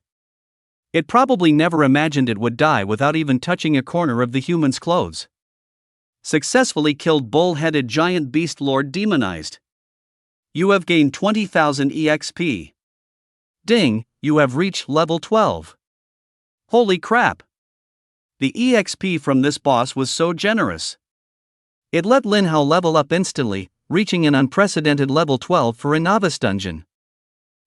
Speaker 2: It probably never imagined it would die without even touching a corner of the human's clothes. Successfully killed bull-headed giant beast lord demonized. You have gained 20,000 EXP. Ding, you have reached level 12. Holy crap! The EXP from this boss was so generous. It let Lin Hao level up instantly, reaching an unprecedented level 12 for a novice dungeon.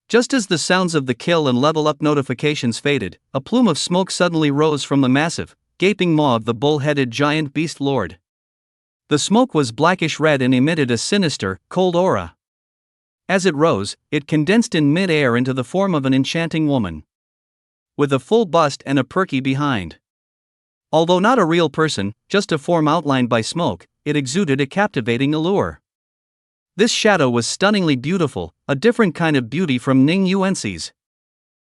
Speaker 2: Just as the sounds of the kill and level up notifications faded, a plume of smoke suddenly rose from the massive, gaping maw of the bull-headed giant beast lord. The smoke was blackish red and emitted a sinister, cold aura. As it rose, it condensed in mid-air into the form of an enchanting woman. With a full bust and a perky behind. Although not a real person, just a form outlined by smoke, it exuded a captivating allure. This shadow was stunningly beautiful, a different kind of beauty from Ning Yuanxi's.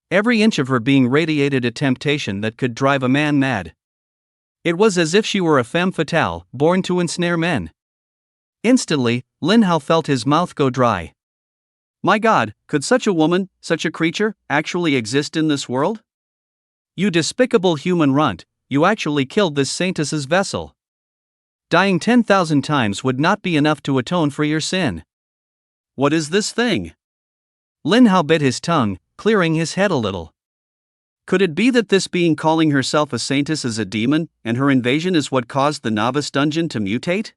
Speaker 2: Every inch of her being radiated a temptation that could drive a man mad. It was as if she were a femme fatale, born to ensnare men. Instantly, Lin Hao felt his mouth go dry. My God, could such a woman, such a creature, actually exist in this world? You despicable human runt, you actually killed this saintess's vessel. Dying 10,000 times would not be enough to atone for your sin. What is this thing?
Speaker 1: Lin Hao bit his tongue, clearing his head a little. Could it be that this being calling herself a saintess is a demon, and her invasion is what caused the novice dungeon to mutate?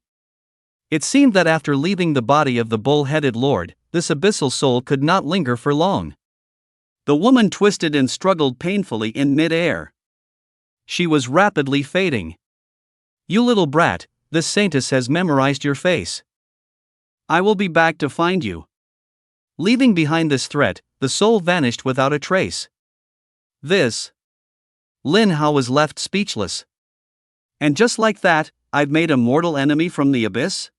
Speaker 1: It seemed that after leaving the body of the bull-headed lord, this abyssal soul could not linger for long. The woman twisted and struggled painfully in mid-air. She was rapidly fading. You little brat, this saintess has memorized your face. I will be back to find you. Leaving behind this threat, the soul vanished without a trace. Lin Hao was left speechless. And just like that, I've made a mortal enemy from the abyss?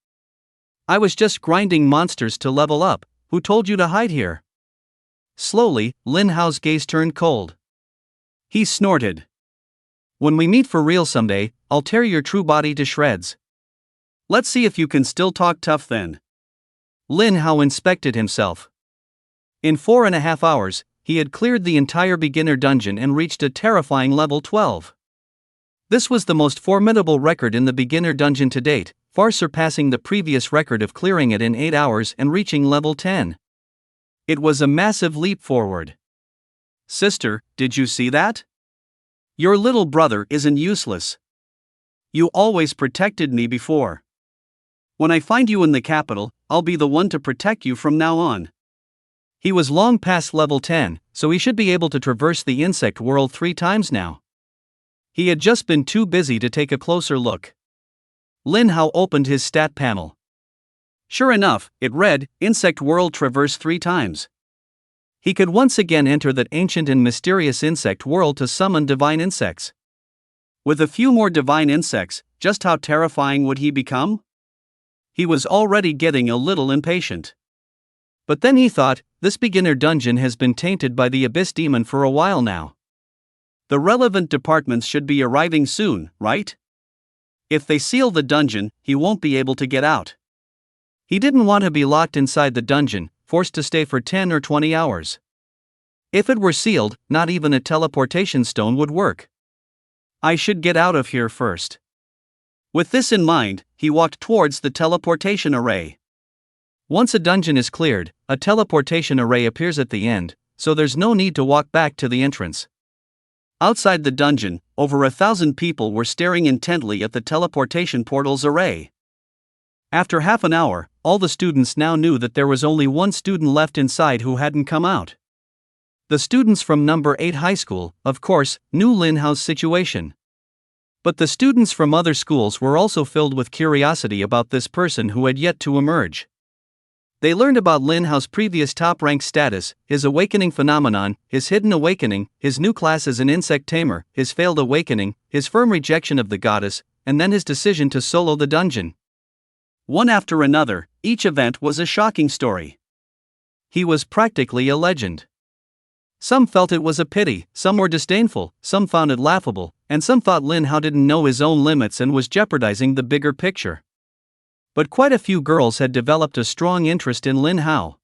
Speaker 1: I was just grinding monsters to level up. Who told you to hide here? Slowly, Lin Hao's gaze turned cold. He snorted. When we meet for real someday, I'll tear your true body to shreds. Let's see if you can still talk tough then. Lin Hao inspected himself. In 4.5 hours, he had cleared the entire beginner dungeon and reached a terrifying level 12. This was the most formidable record in the beginner dungeon to date, far surpassing the previous record of clearing it in 8 hours and reaching level 10. It was a massive leap forward. Sister, did you see that? Your little brother isn't useless. You always protected me before. When I find you in the capital, I'll be the one to protect you from now on. He was long past level 10, so he should be able to traverse the insect world 3 times now. He had just been too busy to take a closer look. Lin Hao opened his stat panel. Sure enough, it read, Insect World Traverse 3 times. He could once again enter that ancient and mysterious insect world to summon divine insects. With a few more divine insects, just how terrifying would he become? He was already getting a little impatient. But then he thought, this beginner dungeon has been tainted by the abyss demon for a while now. The relevant departments should be arriving soon, right? If they seal the dungeon, he won't be able to get out. He didn't want to be locked inside the dungeon, forced to stay for 10 or 20 hours. If it were sealed, not even a teleportation stone would work. I should get out of here first. With this in mind, he walked towards the teleportation array. Once a dungeon is cleared, a teleportation array appears at the end, so there's no need to walk back to the entrance. Outside the dungeon, over 1,000 people were staring intently at the teleportation portal's array. After half an hour, all the students now knew that there was only one student left inside who hadn't come out. The students from number 8 high school, of course, knew Lin Hao's situation. But the students from other schools were also filled with curiosity about this person who had yet to emerge. They learned about Lin Hao's previous top-rank status, his awakening phenomenon, his hidden awakening, his new class as an insect tamer, his failed awakening, his firm rejection of the goddess, and then his decision to solo the dungeon. One after another, each event was a shocking story. He was practically a legend. Some felt it was a pity, some were disdainful, some found it laughable, and some thought Lin Hao didn't know his own limits and was jeopardizing the bigger picture. But quite a few girls had developed a strong interest in Lin Hao.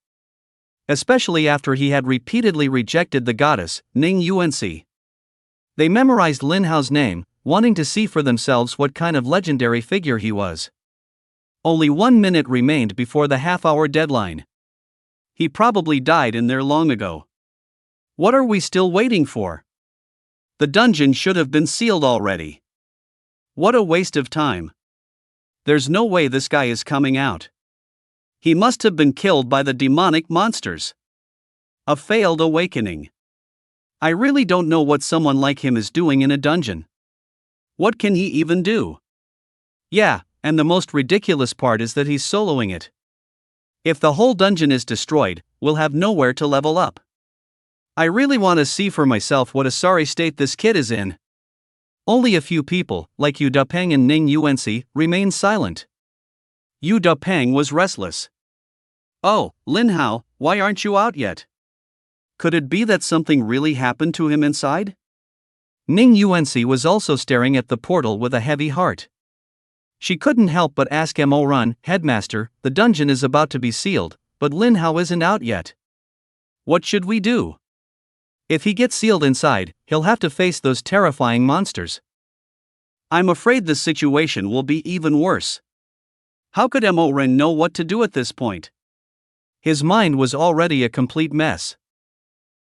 Speaker 1: Especially after he had repeatedly rejected the goddess, Ning Yuanxi. They memorized Lin Hao's name, wanting to see for themselves what kind of legendary figure he was. Only 1 minute remained before the half-hour deadline. He probably died in there long ago. What are we still waiting for? The dungeon should have been sealed already. What a waste of time. There's no way this guy is coming out. He must have been killed by the demonic monsters. A failed awakening. I really don't know what someone like him is doing in a dungeon. What can he even do? Yeah, and the most ridiculous part is that he's soloing it. If the whole dungeon is destroyed, we'll have nowhere to level up. I really want to see for myself what a sorry state this kid is in. Only a few people, like Yu Dapeng and Ning Yuanxi, remained silent. Yu Dapeng was restless. Oh, Lin Hao, why aren't you out yet? Could it be that something really happened to him inside? Ning Yuanxi was also staring at the portal with a heavy heart. She couldn't help but ask Mo Run, Headmaster, the dungeon is about to be sealed, but Lin Hao isn't out yet. What should we do? If he gets sealed inside, he'll have to face those terrifying monsters. I'm afraid the situation will be even worse. How could Mo Ren know what to do at this point? His mind was already a complete mess.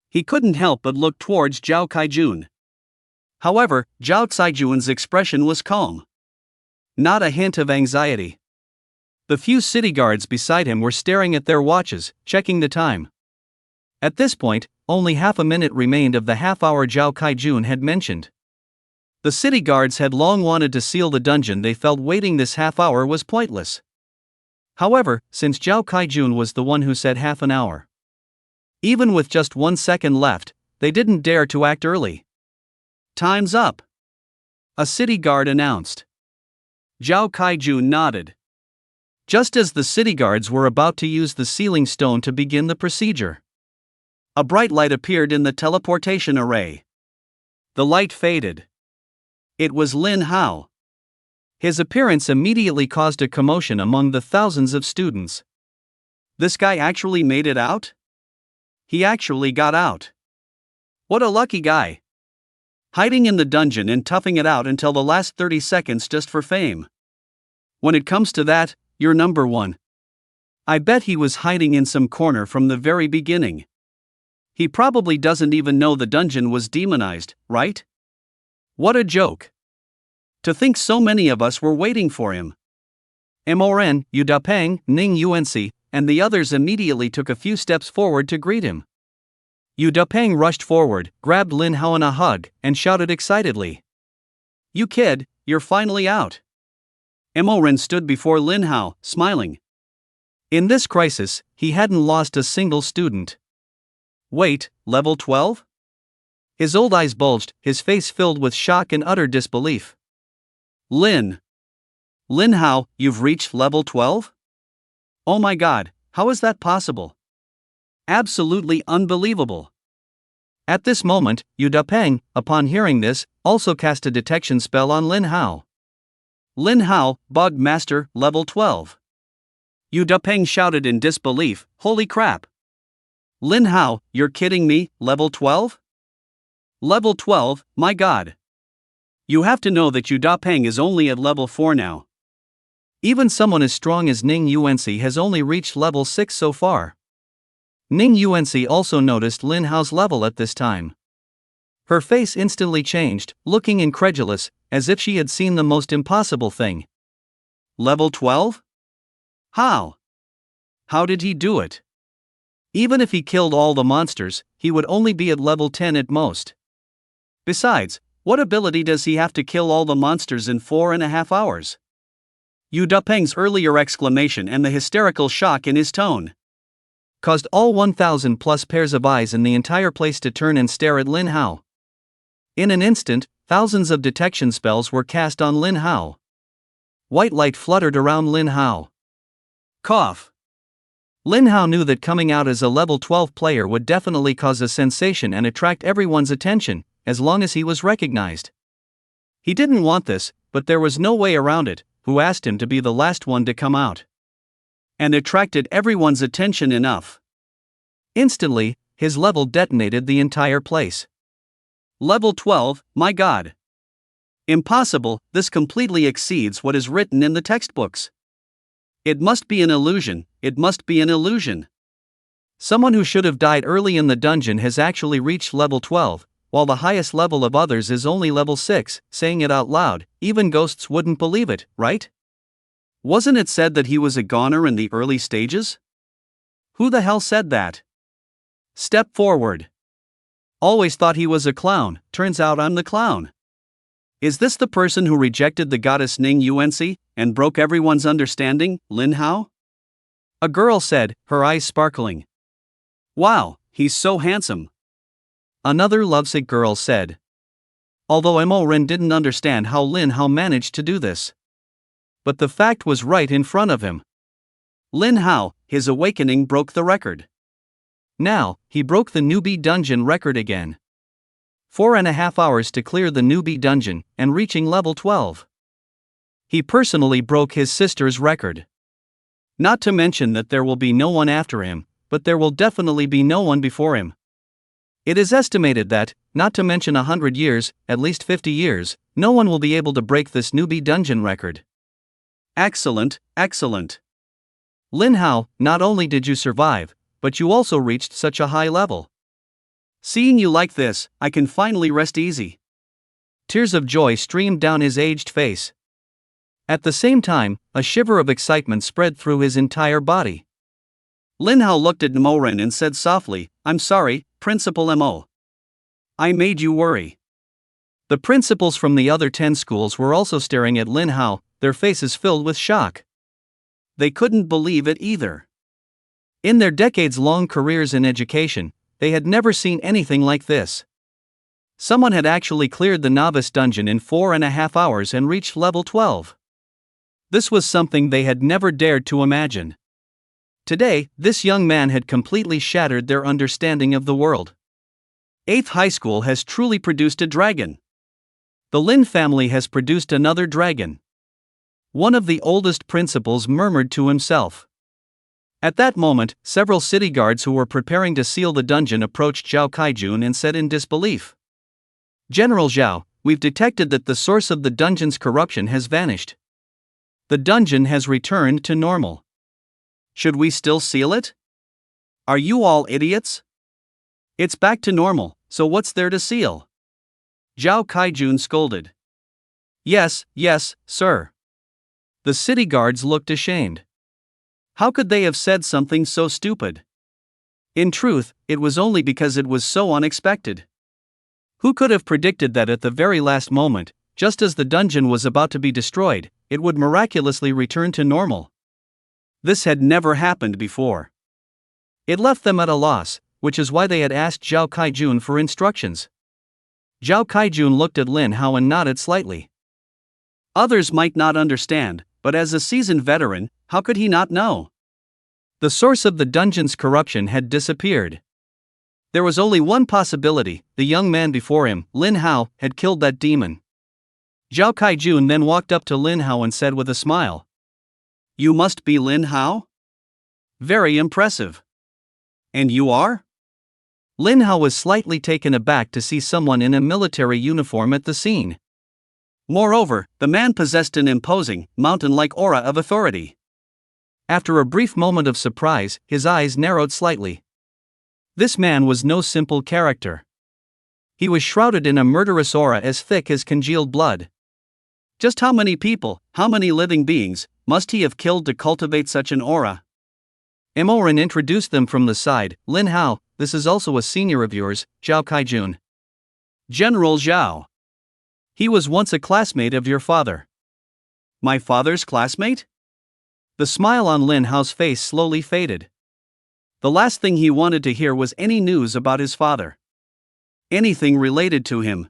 Speaker 1: He couldn't help but look towards Zhao Kaijun. However, Zhao Kaijun's expression was calm. Not a hint of anxiety. The few city guards beside him were staring at their watches, checking the time. At this point, only half a minute remained of the half-hour Zhao Kaijun had mentioned. The city guards had long wanted to seal the dungeon. They felt waiting this half-hour was pointless. However, since Zhao Kaijun was the one who said half an hour, even with just 1 second left, they didn't dare to act early. "Time's up," a city guard announced. Zhao Kaijun nodded. Just as the city guards were about to use the sealing stone to begin the procedure, a bright light appeared in the teleportation array. The light faded. It was Lin Hao. His appearance immediately caused a commotion among the thousands of students. This guy actually made it out? He actually got out. What a lucky guy. Hiding in the dungeon and toughing it out until the last 30 seconds just for fame. When it comes to that, you're number one. I bet he was hiding in some corner from the very beginning. He probably doesn't even know the dungeon was demonized, right? What a joke. To think so many of us were waiting for him. Moren, Yu Dapeng, Ning Yuanci, and the others immediately took a few steps forward to greet him. Yu Dapeng rushed forward, grabbed Lin Hao in a hug, and shouted excitedly, "You kid, you're finally out." Moren stood before Lin Hao, smiling. In this crisis, he hadn't lost a single student. Wait, level 12? His old eyes bulged, his face filled with shock and utter disbelief. Lin Hao, you've reached level 12? Oh my god, how is that possible? Absolutely unbelievable. At this moment, Yu Dapeng, upon hearing this, also cast a detection spell on Lin Hao. Lin Hao, Bug Master, level 12. Yu Dapeng shouted in disbelief, "Holy crap! Lin Hao, you're kidding me, level 12? Level 12, my god. You have to know that Yu Dapeng is only at level 4 now. Even someone as strong as Ning Yuanci has only reached level 6 so far." Ning Yuanci also noticed Lin Hao's level at this time. Her face instantly changed, looking incredulous, as if she had seen the most impossible thing. Level 12? How? How did he do it? Even if he killed all the monsters, he would only be at level 10 at most. Besides, what ability does he have to kill all the monsters in 4.5 hours? Yu Dapeng's earlier exclamation and the hysterical shock in his tone caused all 1,000 plus pairs of eyes in the entire place to turn and stare at Lin Hao. In an instant, thousands of detection spells were cast on Lin Hao. White light fluttered around Lin Hao. Cough. Lin Hao knew that coming out as a level 12 player would definitely cause a sensation and attract everyone's attention, as long as he was recognized. He didn't want this, but there was no way around it. Who asked him to be the last one to come out? And attracted everyone's attention enough. Instantly, his level detonated the entire place. Level 12, my god. Impossible, this completely exceeds what is written in the textbooks. It must be an illusion, it must be an illusion. Someone who should have died early in the dungeon has actually reached level 12, while the highest level of others is only level 6, saying it out loud, even ghosts wouldn't believe it, right? Wasn't it said that he was a goner in the early stages? Who the hell said that? Step forward. Always thought he was a clown, turns out I'm the clown. Is this the person who rejected the goddess Ning Yuanci, and broke everyone's understanding, Lin Hao? A girl said, her eyes sparkling. Wow, he's so handsome. Another lovesick girl said. Although Moren didn't understand how Lin Hao managed to do this. But the fact was right in front of him. Lin Hao, his awakening broke the record. Now, he broke the newbie dungeon record again. 4.5 hours to clear the newbie dungeon, and reaching level 12. He personally broke his sister's record. Not to mention that there will be no one after him, but there will definitely be no one before him. It is estimated that, not to mention 100 years, at least 50 years, no one will be able to break this newbie dungeon record. Excellent, excellent.
Speaker 2: Lin Hao, not only did you survive, but you also reached such a high level. Seeing you like this, I can finally rest easy." Tears of joy streamed down his aged face. At the same time, a shiver of excitement spread through his entire body. Lin Hao looked at Morin and said softly, "I'm sorry, Principal Mo. I made you worry." The principals from the other 10 schools were also staring at Lin Hao, their faces filled with shock. They couldn't believe it either. In their decades-long careers in education, they had never seen anything like this. Someone had actually cleared the novice dungeon in 4.5 hours and reached level 12. This was something they had never dared to imagine. Today, this young man had completely shattered their understanding of the world. 8th High School has truly produced a dragon. The Lin family has produced another dragon. One of the oldest principals murmured to himself. At that moment, several city guards who were preparing to seal the dungeon approached Zhao Kaijun and said in disbelief, "General Zhao, we've detected that the source of the dungeon's corruption has vanished. The dungeon has returned to normal. Should we still seal it? Are you all idiots? It's back to normal, so what's there to seal?" Zhao Kaijun scolded. Yes, sir." The city guards looked ashamed. How could they have said something so stupid? In truth, it was only because it was so unexpected. Who could have predicted that at the very last moment, just as the dungeon was about to be destroyed, it would miraculously return to normal? This had never happened before. It left them at a loss, which is why they had asked Zhao Kaijun for instructions. Zhao Kaijun looked at Lin Hao and nodded slightly. Others might not understand, but as a seasoned veteran, how could he not know? The source of the dungeon's corruption had disappeared. There was only one possibility: the young man before him, Lin Hao, had killed that demon. Zhao Kaijun then walked up to Lin Hao and said with a smile, "You must be Lin Hao? Very impressive. And you are?" Lin Hao was slightly taken aback to see someone in a military uniform at the scene. Moreover, the man possessed an imposing, mountain-like aura of authority. After a brief moment of surprise, his eyes narrowed slightly. This man was no simple character. He was shrouded in a murderous aura as thick as congealed blood. Just how many people, how many living beings, must he have killed to cultivate such an aura? Emorin introduced them from the side. "Lin Hao, this is also a senior of yours, Zhao Kaijun. General Zhao. He was once a classmate of your father." "My father's classmate?" The smile on Lin Hao's face slowly faded. The last thing he wanted to hear was any news about his father. Anything related to him.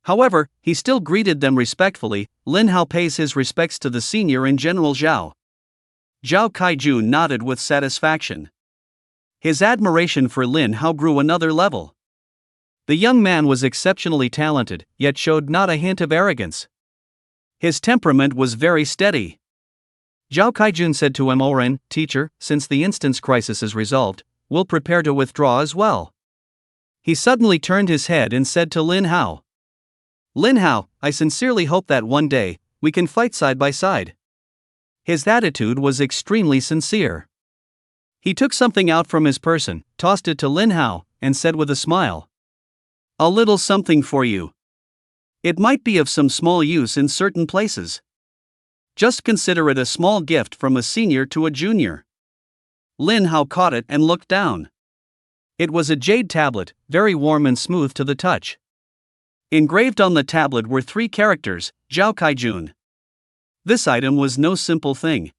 Speaker 2: However, he still greeted them respectfully. "Lin Hao pays his respects to the senior and General Zhao." Zhao Kaijun nodded with satisfaction. His admiration for Lin Hao grew another level. The young man was exceptionally talented, yet showed not a hint of arrogance. His temperament was very steady. Zhao Kaijun said to Emorin, "Teacher, since the instance crisis is resolved, we'll prepare to withdraw as well." He suddenly turned his head and said to Lin Hao, "Lin Hao, I sincerely hope that one day, we can fight side by side." His attitude was extremely sincere. He took something out from his person, tossed it to Lin Hao, and said with a smile, "A little something for you. It might be of some small use in certain places. Just consider it a small gift from a senior to a junior." Lin Hao caught it and looked down. It was a jade tablet, very warm and smooth to the touch. Engraved on the tablet were 3 characters, Zhao Kaijun. This item was no simple thing.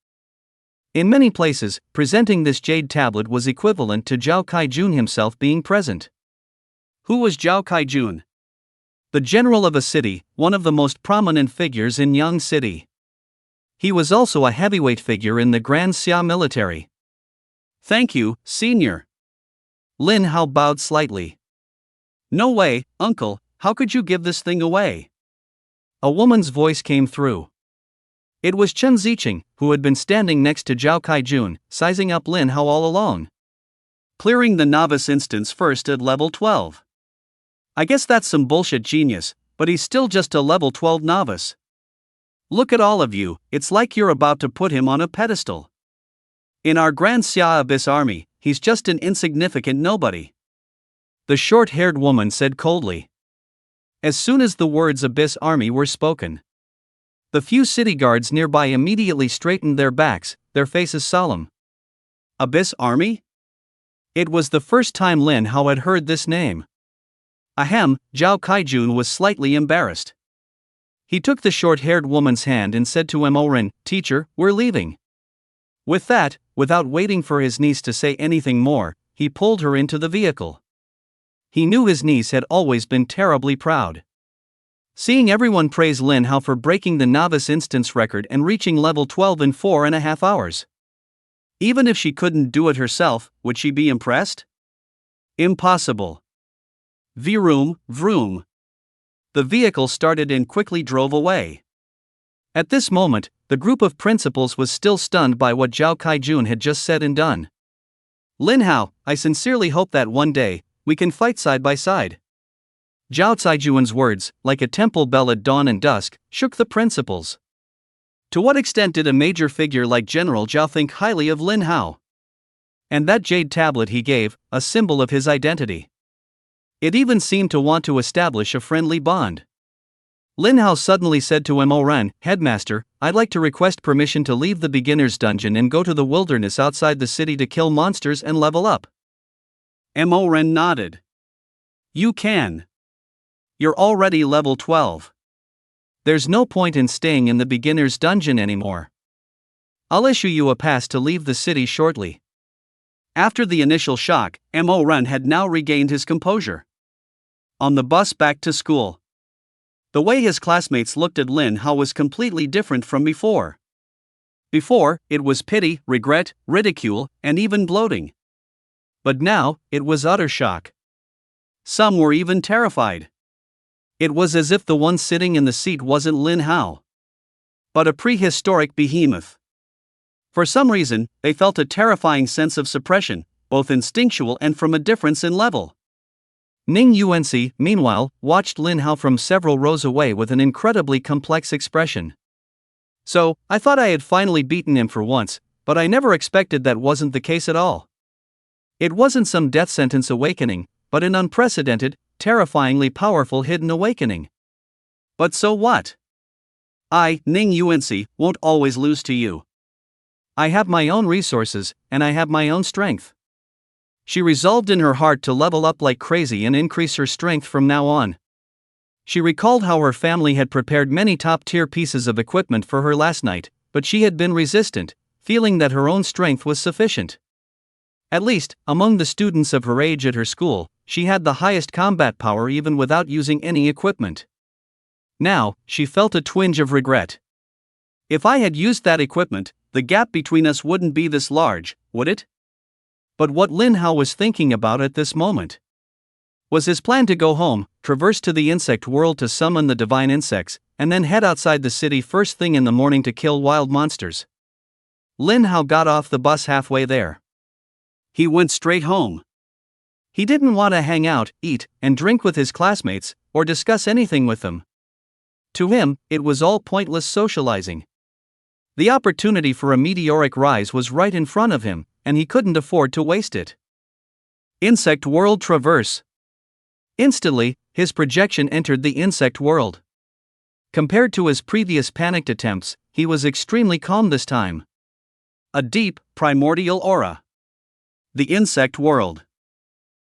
Speaker 2: In many places, presenting this jade tablet was equivalent to Zhao Kaijun himself being present. Who was Zhao Kaijun? The general of a city, one of the most prominent figures in Yang City. He was also a heavyweight figure in the Grand Xia military. "Thank you, senior." Lin Hao bowed slightly. "No way, uncle, how could you give this thing away?" A woman's voice came through. It was Chen Ziqing, who had been standing next to Zhao Kaijun, sizing up Lin Hao all along. "Clearing the novice instance first at level 12. I guess that's some bullshit genius, but he's still just a level 12 novice. Look at all of you, it's like you're about to put him on a pedestal." In our Grand Xia Abyss army, he's just an insignificant nobody," the short-haired woman said coldly. As soon as the words Abyss army were spoken, the few city guards nearby immediately straightened their backs, their faces solemn. Abyss army? It was the first time Lin Hao had heard this name. Ahem, Zhao Kaijun was slightly embarrassed. He took the short-haired woman's hand and said to Emorin, "Teacher, we're leaving." With that, without waiting for his niece to say anything more, he pulled her into the vehicle. He knew his niece had always been terribly proud. Seeing everyone praise Lin Hao for breaking the novice instance record and reaching level 12 in 4.5 hours. Even if she couldn't do it herself, would she be impressed? Impossible. Vroom, vroom. The vehicle started and quickly drove away. At this moment, the group of principals was still stunned by what Zhao Kaijun had just said and done. "Lin Hao, I sincerely hope that one day, we can fight side by side." Zhao Caijuan's words, like a temple bell at dawn and dusk, shook the principals. To what extent did a major figure like General Zhao think highly of Lin Hao? And that jade tablet he gave, a symbol of his identity. It even seemed to want to establish a friendly bond. Lin Hao suddenly said to Emoran, "Headmaster, I'd like to request permission to leave the beginner's dungeon and go to the wilderness outside the city to kill monsters and level up." Emoran nodded. "You can. You're already level 12. There's no point in staying in the beginner's dungeon anymore. I'll issue you a pass to leave the city shortly." After the initial shock, Emoran had now regained his composure. On the bus back to school, the way his classmates looked at Lin Hao was completely different from before. Before, it was pity, regret, ridicule, and even gloating. But now, it was utter shock. Some were even terrified. It was as if the one sitting in the seat wasn't Lin Hao, but a prehistoric behemoth. For some reason, they felt a terrifying sense of suppression, both instinctual and from a difference in level. Ning Yuanxi, meanwhile, watched Lin Hao from several rows away with an incredibly complex expression. "So, I thought I had finally beaten him for once, but I never expected that wasn't the case at all. It wasn't some death sentence awakening, but an unprecedented, terrifyingly powerful hidden awakening. But so what? I, Ning Yuanxi, won't always lose to you. I have my own resources, and I have my own strength." She resolved in her heart to level up like crazy and increase her strength from now on. She recalled how her family had prepared many top-tier pieces of equipment for her last night, but she had been resistant, feeling that her own strength was sufficient. At least, among the students of her age at her school, she had the highest combat power even without using any equipment. Now, she felt a twinge of regret. If I had used that equipment, the gap between us wouldn't be this large, would it? But what Lin Hao was thinking about at this moment was his plan to go home, traverse to the insect world to summon the divine insects, and then head outside the city first thing in the morning to kill wild monsters. Lin Hao got off the bus halfway there. He went straight home. He didn't want to hang out, eat, and drink with his classmates, or discuss anything with them. To him, it was all pointless socializing. The opportunity for a meteoric rise was right in front of him, and he couldn't afford to waste it. Insect World Traverse. Instantly, his projection entered the insect world. Compared to his previous panicked attempts, he was extremely calm this time. A deep, primordial aura. The insect world.